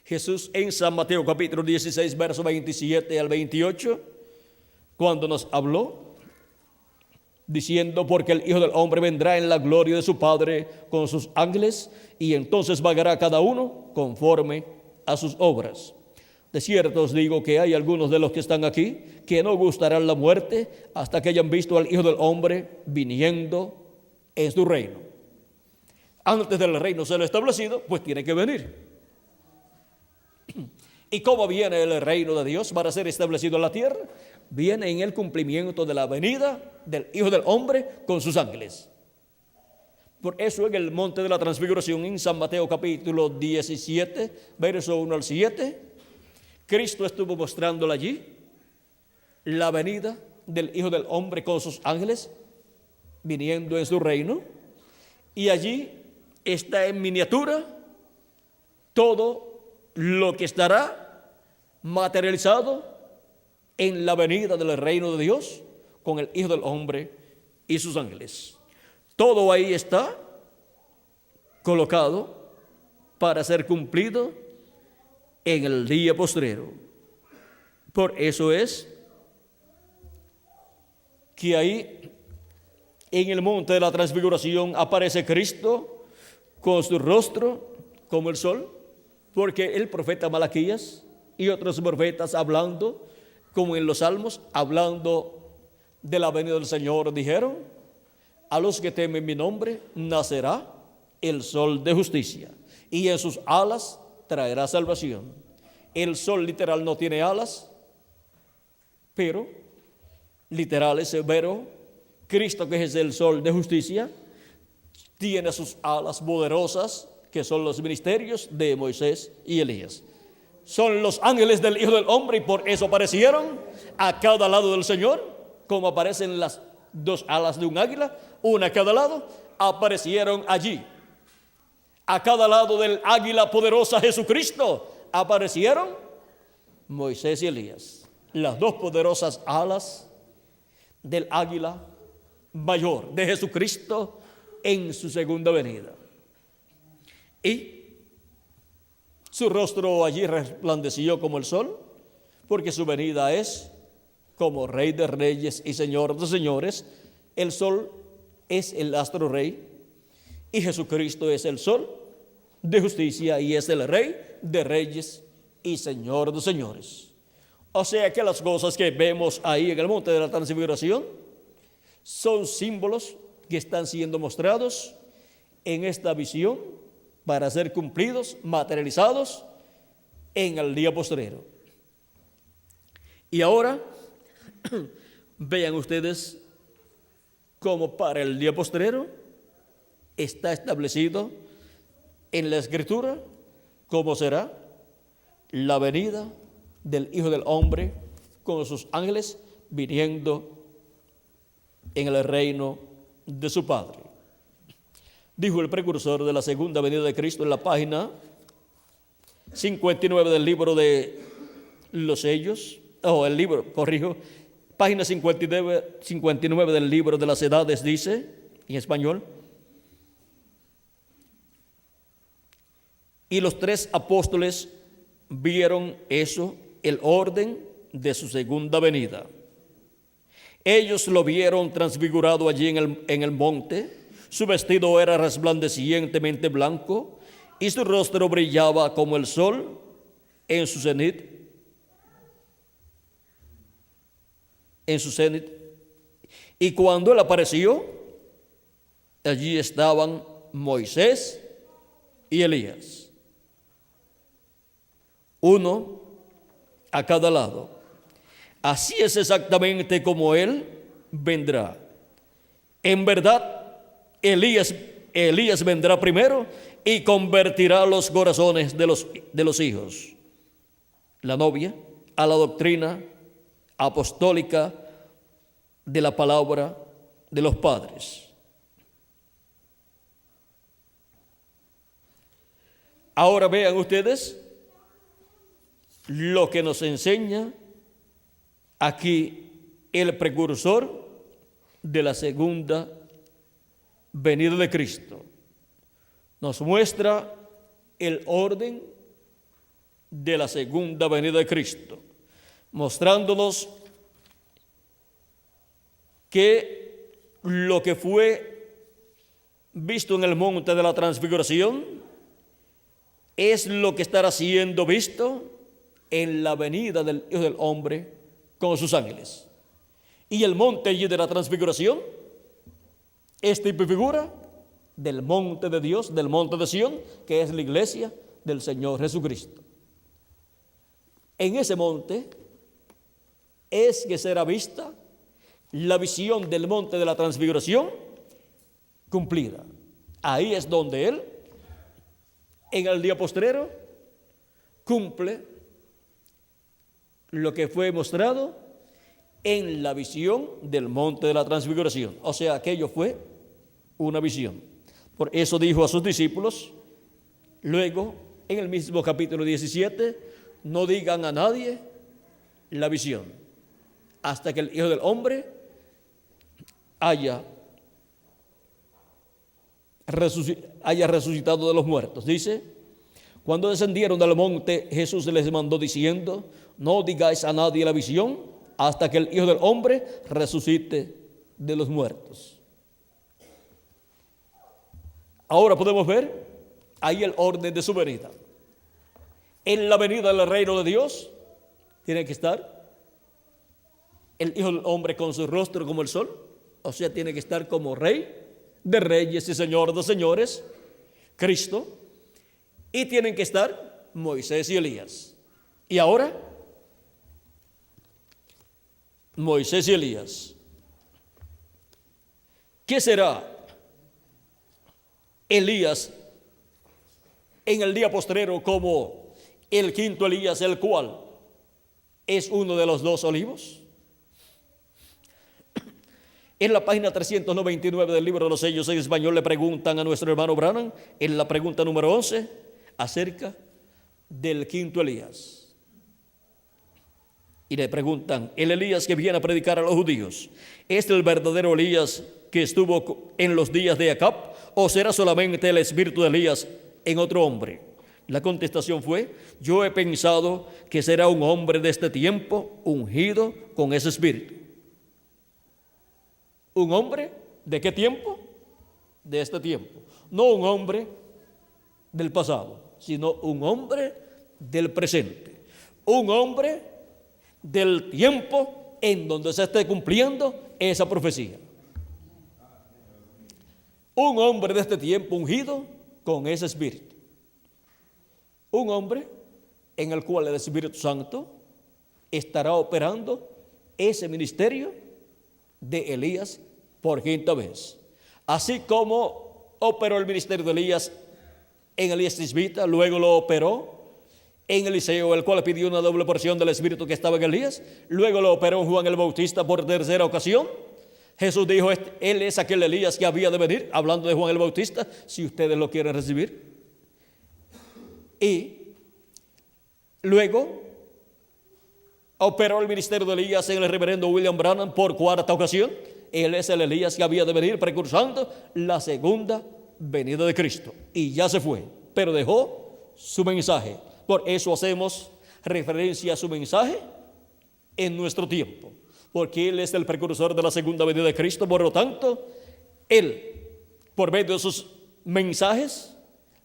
Jesús en San Mateo capítulo 16, versos 27 al 28, cuando nos habló, diciendo: porque el Hijo del Hombre vendrá en la gloria de su Padre con sus ángeles, y entonces pagará cada uno conforme a sus obras. De cierto os digo que hay algunos de los que están aquí que no gustarán la muerte hasta que hayan visto al Hijo del Hombre viniendo en su reino. Antes del reino ser establecido, pues tiene que venir. ¿Y cómo viene el reino de Dios para ser establecido en la tierra? Viene en el cumplimiento de la venida del Hijo del Hombre con sus ángeles. Por eso en el monte de la transfiguración, en San Mateo capítulo 17, verso 1 al 7, Cristo estuvo mostrándole allí la venida del Hijo del Hombre con sus ángeles, viniendo en su reino, y allí está en miniatura todo lo que estará materializado en la venida del reino de Dios con el Hijo del Hombre y sus ángeles. Todo ahí está colocado para ser cumplido en el día postrero. Por eso es que ahí en el monte de la transfiguración aparece Cristo con su rostro como el sol, porque el profeta Malaquías y otros profetas, hablando como en los salmos, hablando de la venida del Señor, dijeron: a los que temen mi nombre nacerá el sol de justicia, y en sus alas traerá salvación. El sol literal no tiene alas, pero literal es severo. Cristo, que es el sol de justicia, tiene sus alas poderosas, que son los ministerios de Moisés y Elías. Son los ángeles del Hijo del Hombre, y por eso aparecieron a cada lado del Señor, como aparecen las dos alas de un águila, una a cada lado. Aparecieron allí a cada lado del águila poderosa Jesucristo, aparecieron Moisés y Elías, las dos poderosas alas del águila mayor de Jesucristo en su segunda venida. Y su rostro allí resplandeció como el sol, porque su venida es como Rey de reyes y Señor de señores. El sol es el astro rey, y Jesucristo es el sol de justicia, y es el Rey de reyes y Señor de señores. O sea que las cosas que vemos ahí en el monte de la transfiguración son símbolos que están siendo mostrados en esta visión para ser cumplidos, materializados en el día postrero. Y ahora vean ustedes cómo para el día postrero está establecido en la Escritura cómo será la venida del Hijo del Hombre con sus ángeles viniendo en el reino de su Padre. Dijo el precursor de la segunda venida de Cristo en la página 59 del libro de los sellos, página 59 del libro de las edades, dice en español: y los 3 apóstoles vieron eso, el orden de su segunda venida. Ellos lo vieron transfigurado allí en el monte. Su vestido era resplandecientemente blanco y su rostro brillaba como el sol en su cenit. Y cuando él apareció, allí estaban Moisés y Elías, uno a cada lado. Así es exactamente como él vendrá. En verdad, Elías vendrá primero y convertirá los corazones de los hijos, la novia, a la doctrina apostólica de la palabra de los padres. Ahora vean ustedes lo que nos enseña aquí el precursor de la segunda venida de Cristo. Nos muestra el orden de la segunda venida de Cristo, mostrándonos que lo que fue visto en el monte de la transfiguración es lo que estará siendo visto en la venida del Hijo del Hombre con sus ángeles. Y el monte allí de la transfiguración es tipo y figura del monte de Dios, del monte de Sión, que es la iglesia del Señor Jesucristo. En ese monte es que será vista la visión del monte de la transfiguración cumplida. Ahí es donde Él, en el día postrero, cumple lo que fue mostrado en la visión del monte de la transfiguración. O sea, aquello fue una visión. Por eso dijo a sus discípulos, luego, en el mismo capítulo 17, no digan a nadie la visión, hasta que el Hijo del Hombre haya resucitado de los muertos. Dice, cuando descendieron del monte, Jesús les mandó diciendo, no digáis a nadie la visión, hasta que el Hijo del Hombre resucite de los muertos. Ahora podemos ver ahí el orden de su venida. En la venida del reino de Dios tiene que estar el Hijo del Hombre con su rostro como el sol, o sea, tiene que estar como Rey de reyes y Señor de señores, Cristo, y tienen que estar Moisés y Elías. Y ahora, Moisés y Elías. ¿Qué será Elías en el día postrero como el quinto Elías, el cual es uno de los dos olivos? En la página 399 del libro de los sellos en español le preguntan a nuestro hermano Branham, en la pregunta número 11, acerca del quinto Elías. Y le preguntan, el Elías que viene a predicar a los judíos, ¿es el verdadero Elías que estuvo en los días de Acab, o será solamente el espíritu de Elías en otro hombre? La contestación fue, yo he pensado que será un hombre de este tiempo ungido con ese espíritu. ¿Un hombre de qué tiempo? De este tiempo. No un hombre del pasado, sino un hombre del presente. Un hombre del tiempo en donde se esté cumpliendo esa profecía. Un hombre de este tiempo ungido con ese espíritu. Un hombre en el cual el Espíritu Santo estará operando ese ministerio de Elías por quinta vez. Así como operó el ministerio de Elías en Elías Tisbita, luego lo operó en Eliseo, el cual pidió una doble porción del espíritu que estaba en Elías, luego lo operó en Juan el Bautista por tercera ocasión. Jesús dijo, él es aquel Elías que había de venir, hablando de Juan el Bautista, si ustedes lo quieren recibir. Y luego operó el ministerio de Elías en el reverendo William Branham por cuarta ocasión. Él es el Elías que había de venir precursando la segunda venida de Cristo. Y ya se fue, pero dejó su mensaje. Por eso hacemos referencia a su mensaje en nuestro tiempo. porque Él es el precursor de la segunda venida de Cristo. Por lo tanto, Él, por medio de sus mensajes,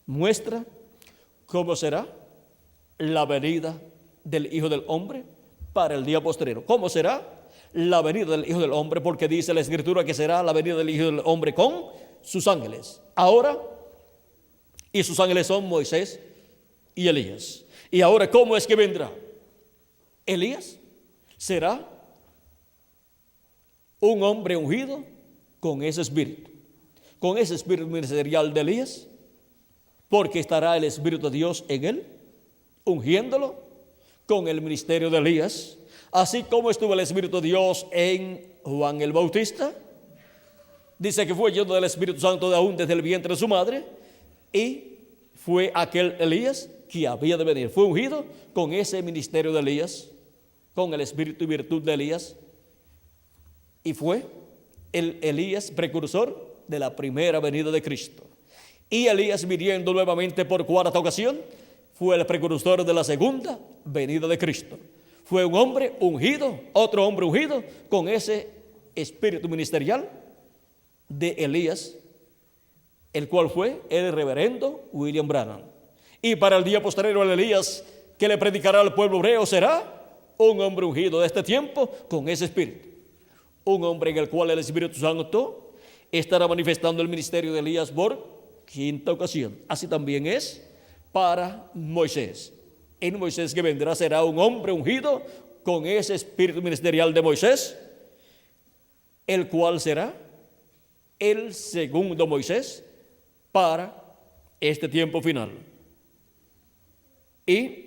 muestra cómo será la venida del Hijo del Hombre para el día postrero. ¿Cómo será la venida del Hijo del Hombre? Porque dice la Escritura que será la venida del Hijo del Hombre con sus ángeles. Ahora, y sus ángeles son Moisés y Elías. Y ahora, ¿cómo es que vendrá? Elías será un hombre ungido con ese espíritu ministerial de Elías, porque estará el Espíritu de Dios en él, ungiéndolo con el ministerio de Elías, así como estuvo el Espíritu de Dios en Juan el Bautista. Dice que fue lleno del Espíritu Santo aún desde el vientre de su madre, y fue aquel Elías que había de venir. Fue ungido con ese ministerio de Elías, con el espíritu y virtud de Elías, y fue el Elías precursor de la primera venida de Cristo. Y Elías, viniendo nuevamente por cuarta ocasión, fue el precursor de la segunda venida de Cristo. Fue un hombre ungido, otro hombre ungido con ese espíritu ministerial de Elías, el cual fue el reverendo William Branham. Y para el día posterior, el Elías que le predicará al pueblo hebreo será un hombre ungido de este tiempo con ese espíritu. Un hombre en el cual el Espíritu Santo estará manifestando el ministerio de Elías por quinta ocasión. Así también es para Moisés. En Moisés que vendrá será un hombre ungido con ese espíritu ministerial de Moisés, el cual será el segundo Moisés para este tiempo final. Y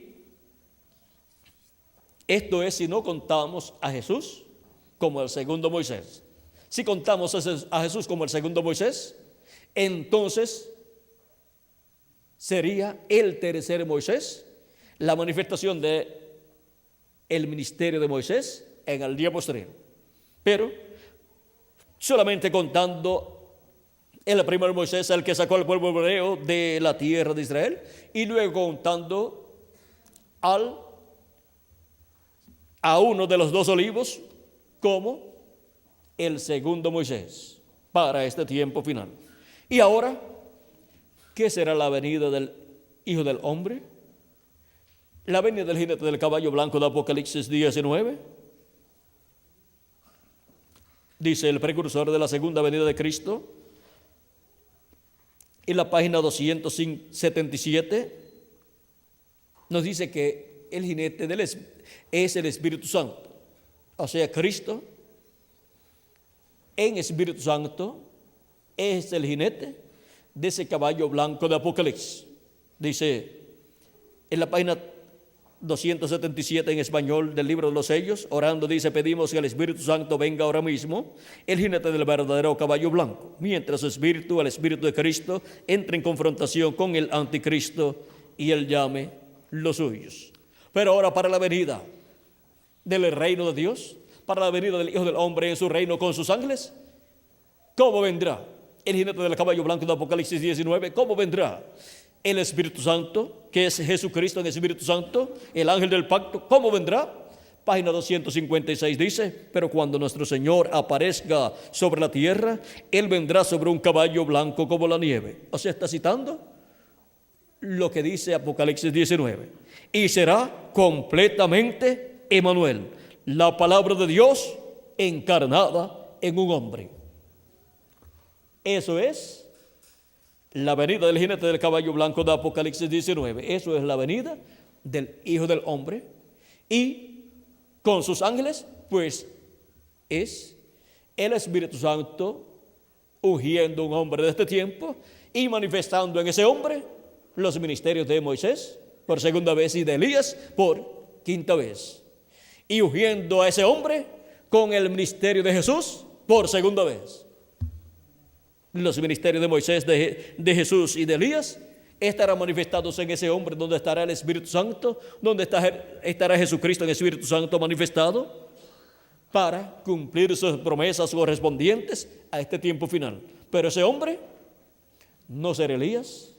esto es si no contamos a Jesús como el segundo Moisés. Si contamos a Jesús como el segundo Moisés, entonces sería el tercer Moisés, la manifestación de el ministerio de Moisés en el día posterior. Pero solamente contando el primer Moisés, el que sacó al pueblo hebreo de la tierra de Israel, y luego contando a uno de los 2 olivos como el segundo Moisés para este tiempo final. Y ahora, ¿qué será la venida del Hijo del Hombre? La venida del jinete del caballo blanco de Apocalipsis 19. Dice el precursor de la segunda venida de Cristo, en la página 277, nos dice que el jinete es el Espíritu Santo. O sea, Cristo en Espíritu Santo es el jinete de ese caballo blanco de Apocalipsis. Dice en la página 277 en español del libro de los sellos, orando, dice: pedimos que el Espíritu Santo venga ahora mismo, el jinete del verdadero caballo blanco, mientras su espíritu, el Espíritu de Cristo, entre en confrontación con el anticristo y él llame los suyos. Pero ahora, para la venida del reino de Dios, para la venida del Hijo del Hombre en su reino con sus ángeles, ¿cómo vendrá el jinete del caballo blanco de Apocalipsis 19? ¿Cómo vendrá el Espíritu Santo, que es Jesucristo en el Espíritu Santo, el ángel del pacto? ¿Cómo vendrá? Página 256 dice: pero cuando nuestro Señor aparezca sobre la tierra, Él vendrá sobre un caballo blanco como la nieve. O sea, está citando lo que dice Apocalipsis 19. Y será completamente Emmanuel, la palabra de Dios encarnada en un hombre. Eso es la venida del jinete del caballo blanco de Apocalipsis 19. Eso es la venida del Hijo del Hombre. Y con sus ángeles, pues, es el Espíritu Santo ungiendo a un hombre de este tiempo y manifestando en ese hombre los ministerios de Moisés por segunda vez y de Elías por quinta vez. Y ungiendo a ese hombre con el ministerio de Jesús por segunda vez. Los ministerios de Moisés, de Jesús y de Elías estarán manifestados en ese hombre, donde estará el Espíritu Santo, donde estará Jesucristo en el Espíritu Santo manifestado para cumplir sus promesas correspondientes a este tiempo final. Pero ese hombre no será Elías,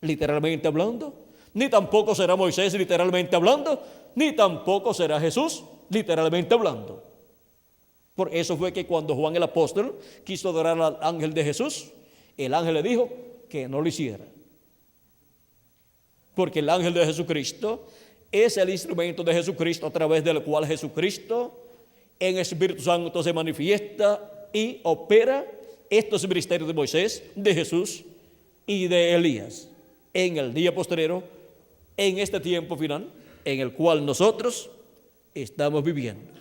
literalmente hablando, ni tampoco será Moisés, literalmente hablando, ni tampoco será Jesús, literalmente hablando. Por eso fue que cuando Juan el apóstol quiso adorar al ángel de Jesús, el ángel le dijo que no lo hiciera. Porque el ángel de Jesucristo es el instrumento de Jesucristo a través del cual Jesucristo en Espíritu Santo se manifiesta y opera estos ministerios de Moisés, de Jesús y de Elías en el día postrero, en este tiempo final en el cual nosotros estamos viviendo.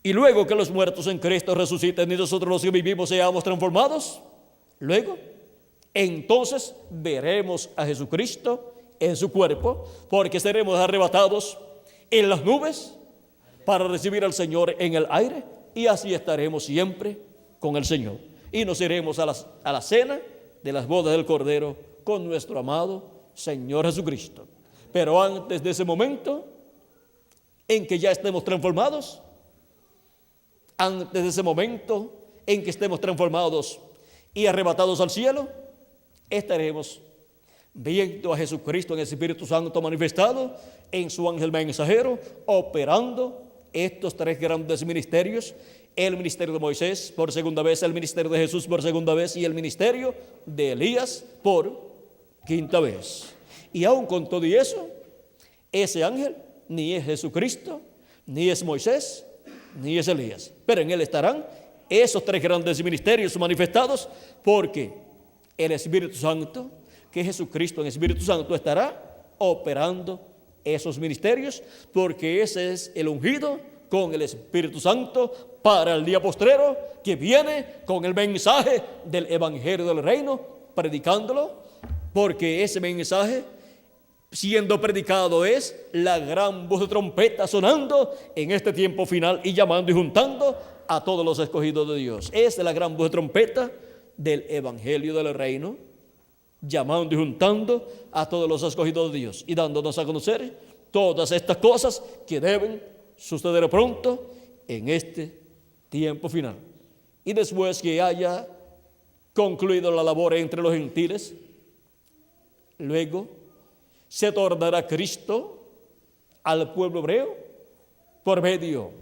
Y luego que los muertos en Cristo resuciten y nosotros los que vivimos seamos transformados, luego entonces veremos a Jesucristo en su cuerpo, porque seremos arrebatados en las nubes para recibir al Señor en el aire, y así estaremos siempre con el Señor. Y nos iremos a la cena de las bodas del Cordero con nuestro amado Señor Jesucristo. Pero antes de ese momento en que ya estemos transformados, antes de ese momento en que estemos transformados y arrebatados al cielo, estaremos viendo a Jesucristo en el Espíritu Santo manifestado en su ángel mensajero, operando estos tres grandes ministerios: el ministerio de Moisés por segunda vez, el ministerio de Jesús por segunda vez y el ministerio de Elías por quinta vez. Y aún con todo y eso, ese ángel ni es Jesucristo, ni es Moisés, ni es Elías, pero en él estarán esos tres grandes ministerios manifestados, porque el Espíritu Santo, que es Jesucristo en Espíritu Santo, estará operando esos ministerios, porque ese es el ungido con el Espíritu Santo para el día postrero, que viene con el mensaje del Evangelio del Reino, predicándolo, porque ese mensaje siendo predicado es la gran voz de trompeta sonando en este tiempo final y llamando y juntando a todos los escogidos de Dios. Es la gran voz de trompeta del Evangelio del Reino, llamando y juntando a todos los escogidos de Dios y dándonos a conocer todas estas cosas que deben suceder pronto en este tiempo final. Y después que haya concluido la labor entre los gentiles, luego se tornará Cristo al pueblo hebreo por medio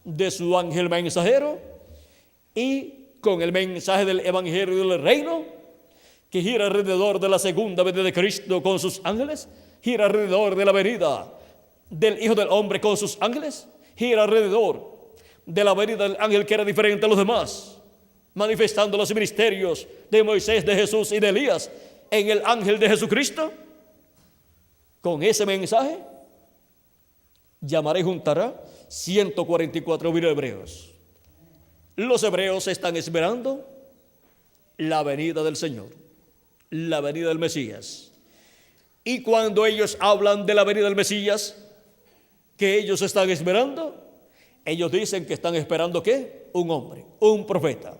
de su ángel mensajero y con el mensaje del Evangelio del Reino, que gira alrededor de la segunda venida de Cristo con sus ángeles, gira alrededor de la venida del Hijo del Hombre con sus ángeles, gira alrededor de la venida del ángel que era diferente a los demás, manifestando los ministerios de Moisés, de Jesús y de Elías en el ángel de Jesucristo. Con ese mensaje llamará y juntará 144,000 hebreos. Los hebreos están esperando la venida del Señor, la venida del Mesías. Y cuando ellos hablan de la venida del Mesías que ellos están esperando, ellos dicen que están esperando ¿qué? Un hombre, un profeta.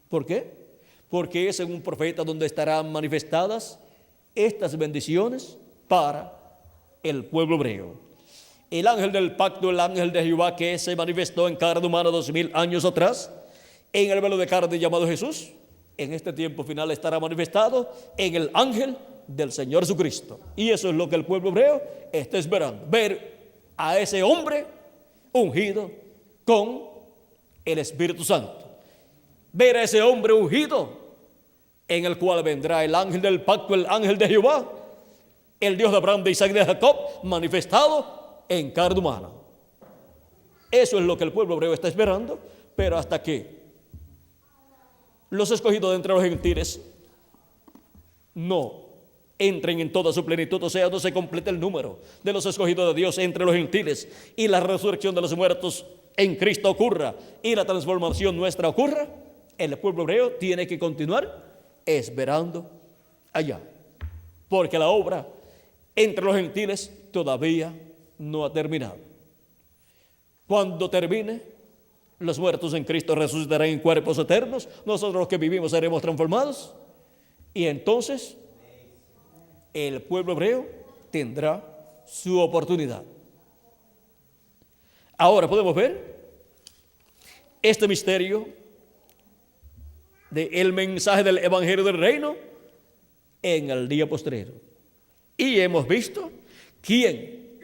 ¿Por qué? Porque es en un profeta donde estarán manifestadas estas bendiciones para el pueblo hebreo. El ángel del pacto, el ángel de Jehová, que se manifestó en carne humana 2000 años atrás, en el velo de carne llamado Jesús, en este tiempo final estará manifestado en el ángel del Señor Jesucristo. Y eso es lo que el pueblo hebreo está esperando, ver a ese hombre ungido con el Espíritu Santo, ver a ese hombre ungido en el cual vendrá el ángel del pacto, el ángel de Jehová, el Dios de Abraham, de Isaac y de Jacob, manifestado en carne humana. Eso es lo que el pueblo hebreo está esperando, pero hasta que los escogidos de entre los gentiles no entren en toda su plenitud, o sea, no se complete el número de los escogidos de Dios entre los gentiles y la resurrección de los muertos en Cristo ocurra y la transformación nuestra ocurra, el pueblo hebreo tiene que continuar esperando allá, porque la obra entre los gentiles todavía no ha terminado. Cuando termine, los muertos en Cristo resucitarán en cuerpos eternos, nosotros los que vivimos seremos transformados, y entonces el pueblo hebreo tendrá su oportunidad. Ahora podemos ver este misterio del mensaje del Evangelio del Reino en el día postrero. Y hemos visto quién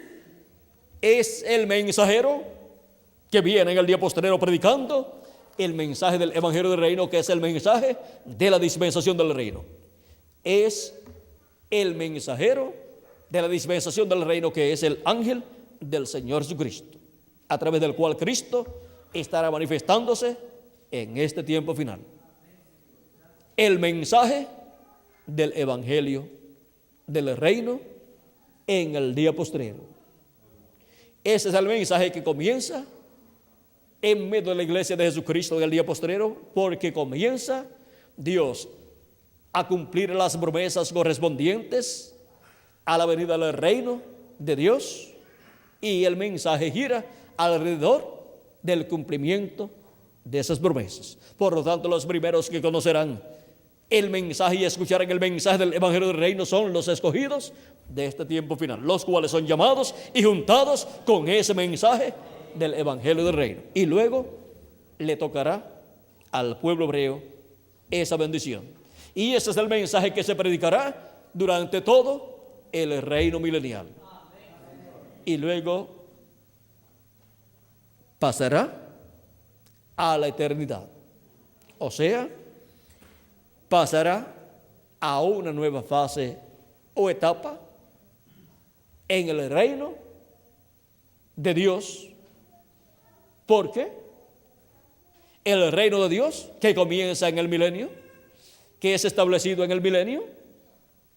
es el mensajero que viene en el día postrero predicando el mensaje del Evangelio del Reino, que es el mensaje de la dispensación del reino. Es el mensajero de la dispensación del reino, que es el ángel del Señor Jesucristo, a través del cual Cristo estará manifestándose en este tiempo final. El mensaje del Evangelio del reino en el día postrero. Ese es el mensaje que comienza en medio de la iglesia de Jesucristo en el día postrero, porque comienza Dios a cumplir las promesas correspondientes a la venida del reino de Dios, y el mensaje gira alrededor del cumplimiento de esas promesas. Por lo tanto, los primeros que conocerán el mensaje y escucharán el mensaje del Evangelio del Reino son los escogidos de este tiempo final, los cuales son llamados y juntados con ese mensaje del Evangelio del Reino. Y luego le tocará al pueblo hebreo esa bendición. Y ese es el mensaje que se predicará durante todo el reino milenial. Y luego pasará a la eternidad. O sea, pasará a una nueva fase o etapa en el reino de Dios. Porque el reino de Dios, que comienza en el milenio, que es establecido en el milenio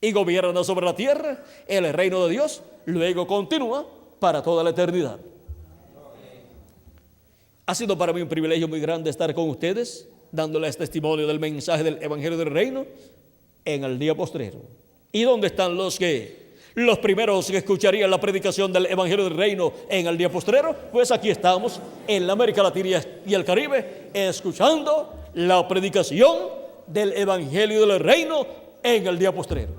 y gobierna sobre la tierra, el reino de Dios luego continúa para toda la eternidad. Ha sido para mí un privilegio muy grande estar con ustedes, dándoles testimonio del mensaje del Evangelio del Reino en el día postrero. ¿Y dónde están los primeros que escucharían la predicación del Evangelio del Reino en el día postrero? Pues aquí estamos en la América Latina y el Caribe, escuchando la predicación del Evangelio del Reino en el día postrero.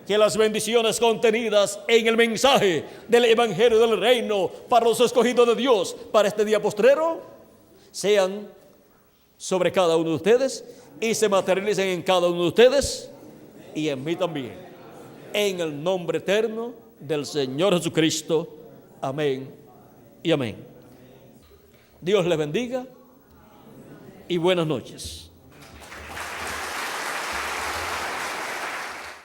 Que las bendiciones contenidas en el mensaje del Evangelio del Reino para los escogidos de Dios para este día postrero sean sobre cada uno de ustedes y se materialicen en cada uno de ustedes y en mí también. En el nombre eterno del Señor Jesucristo. Amén y amén. Dios les bendiga y buenas noches.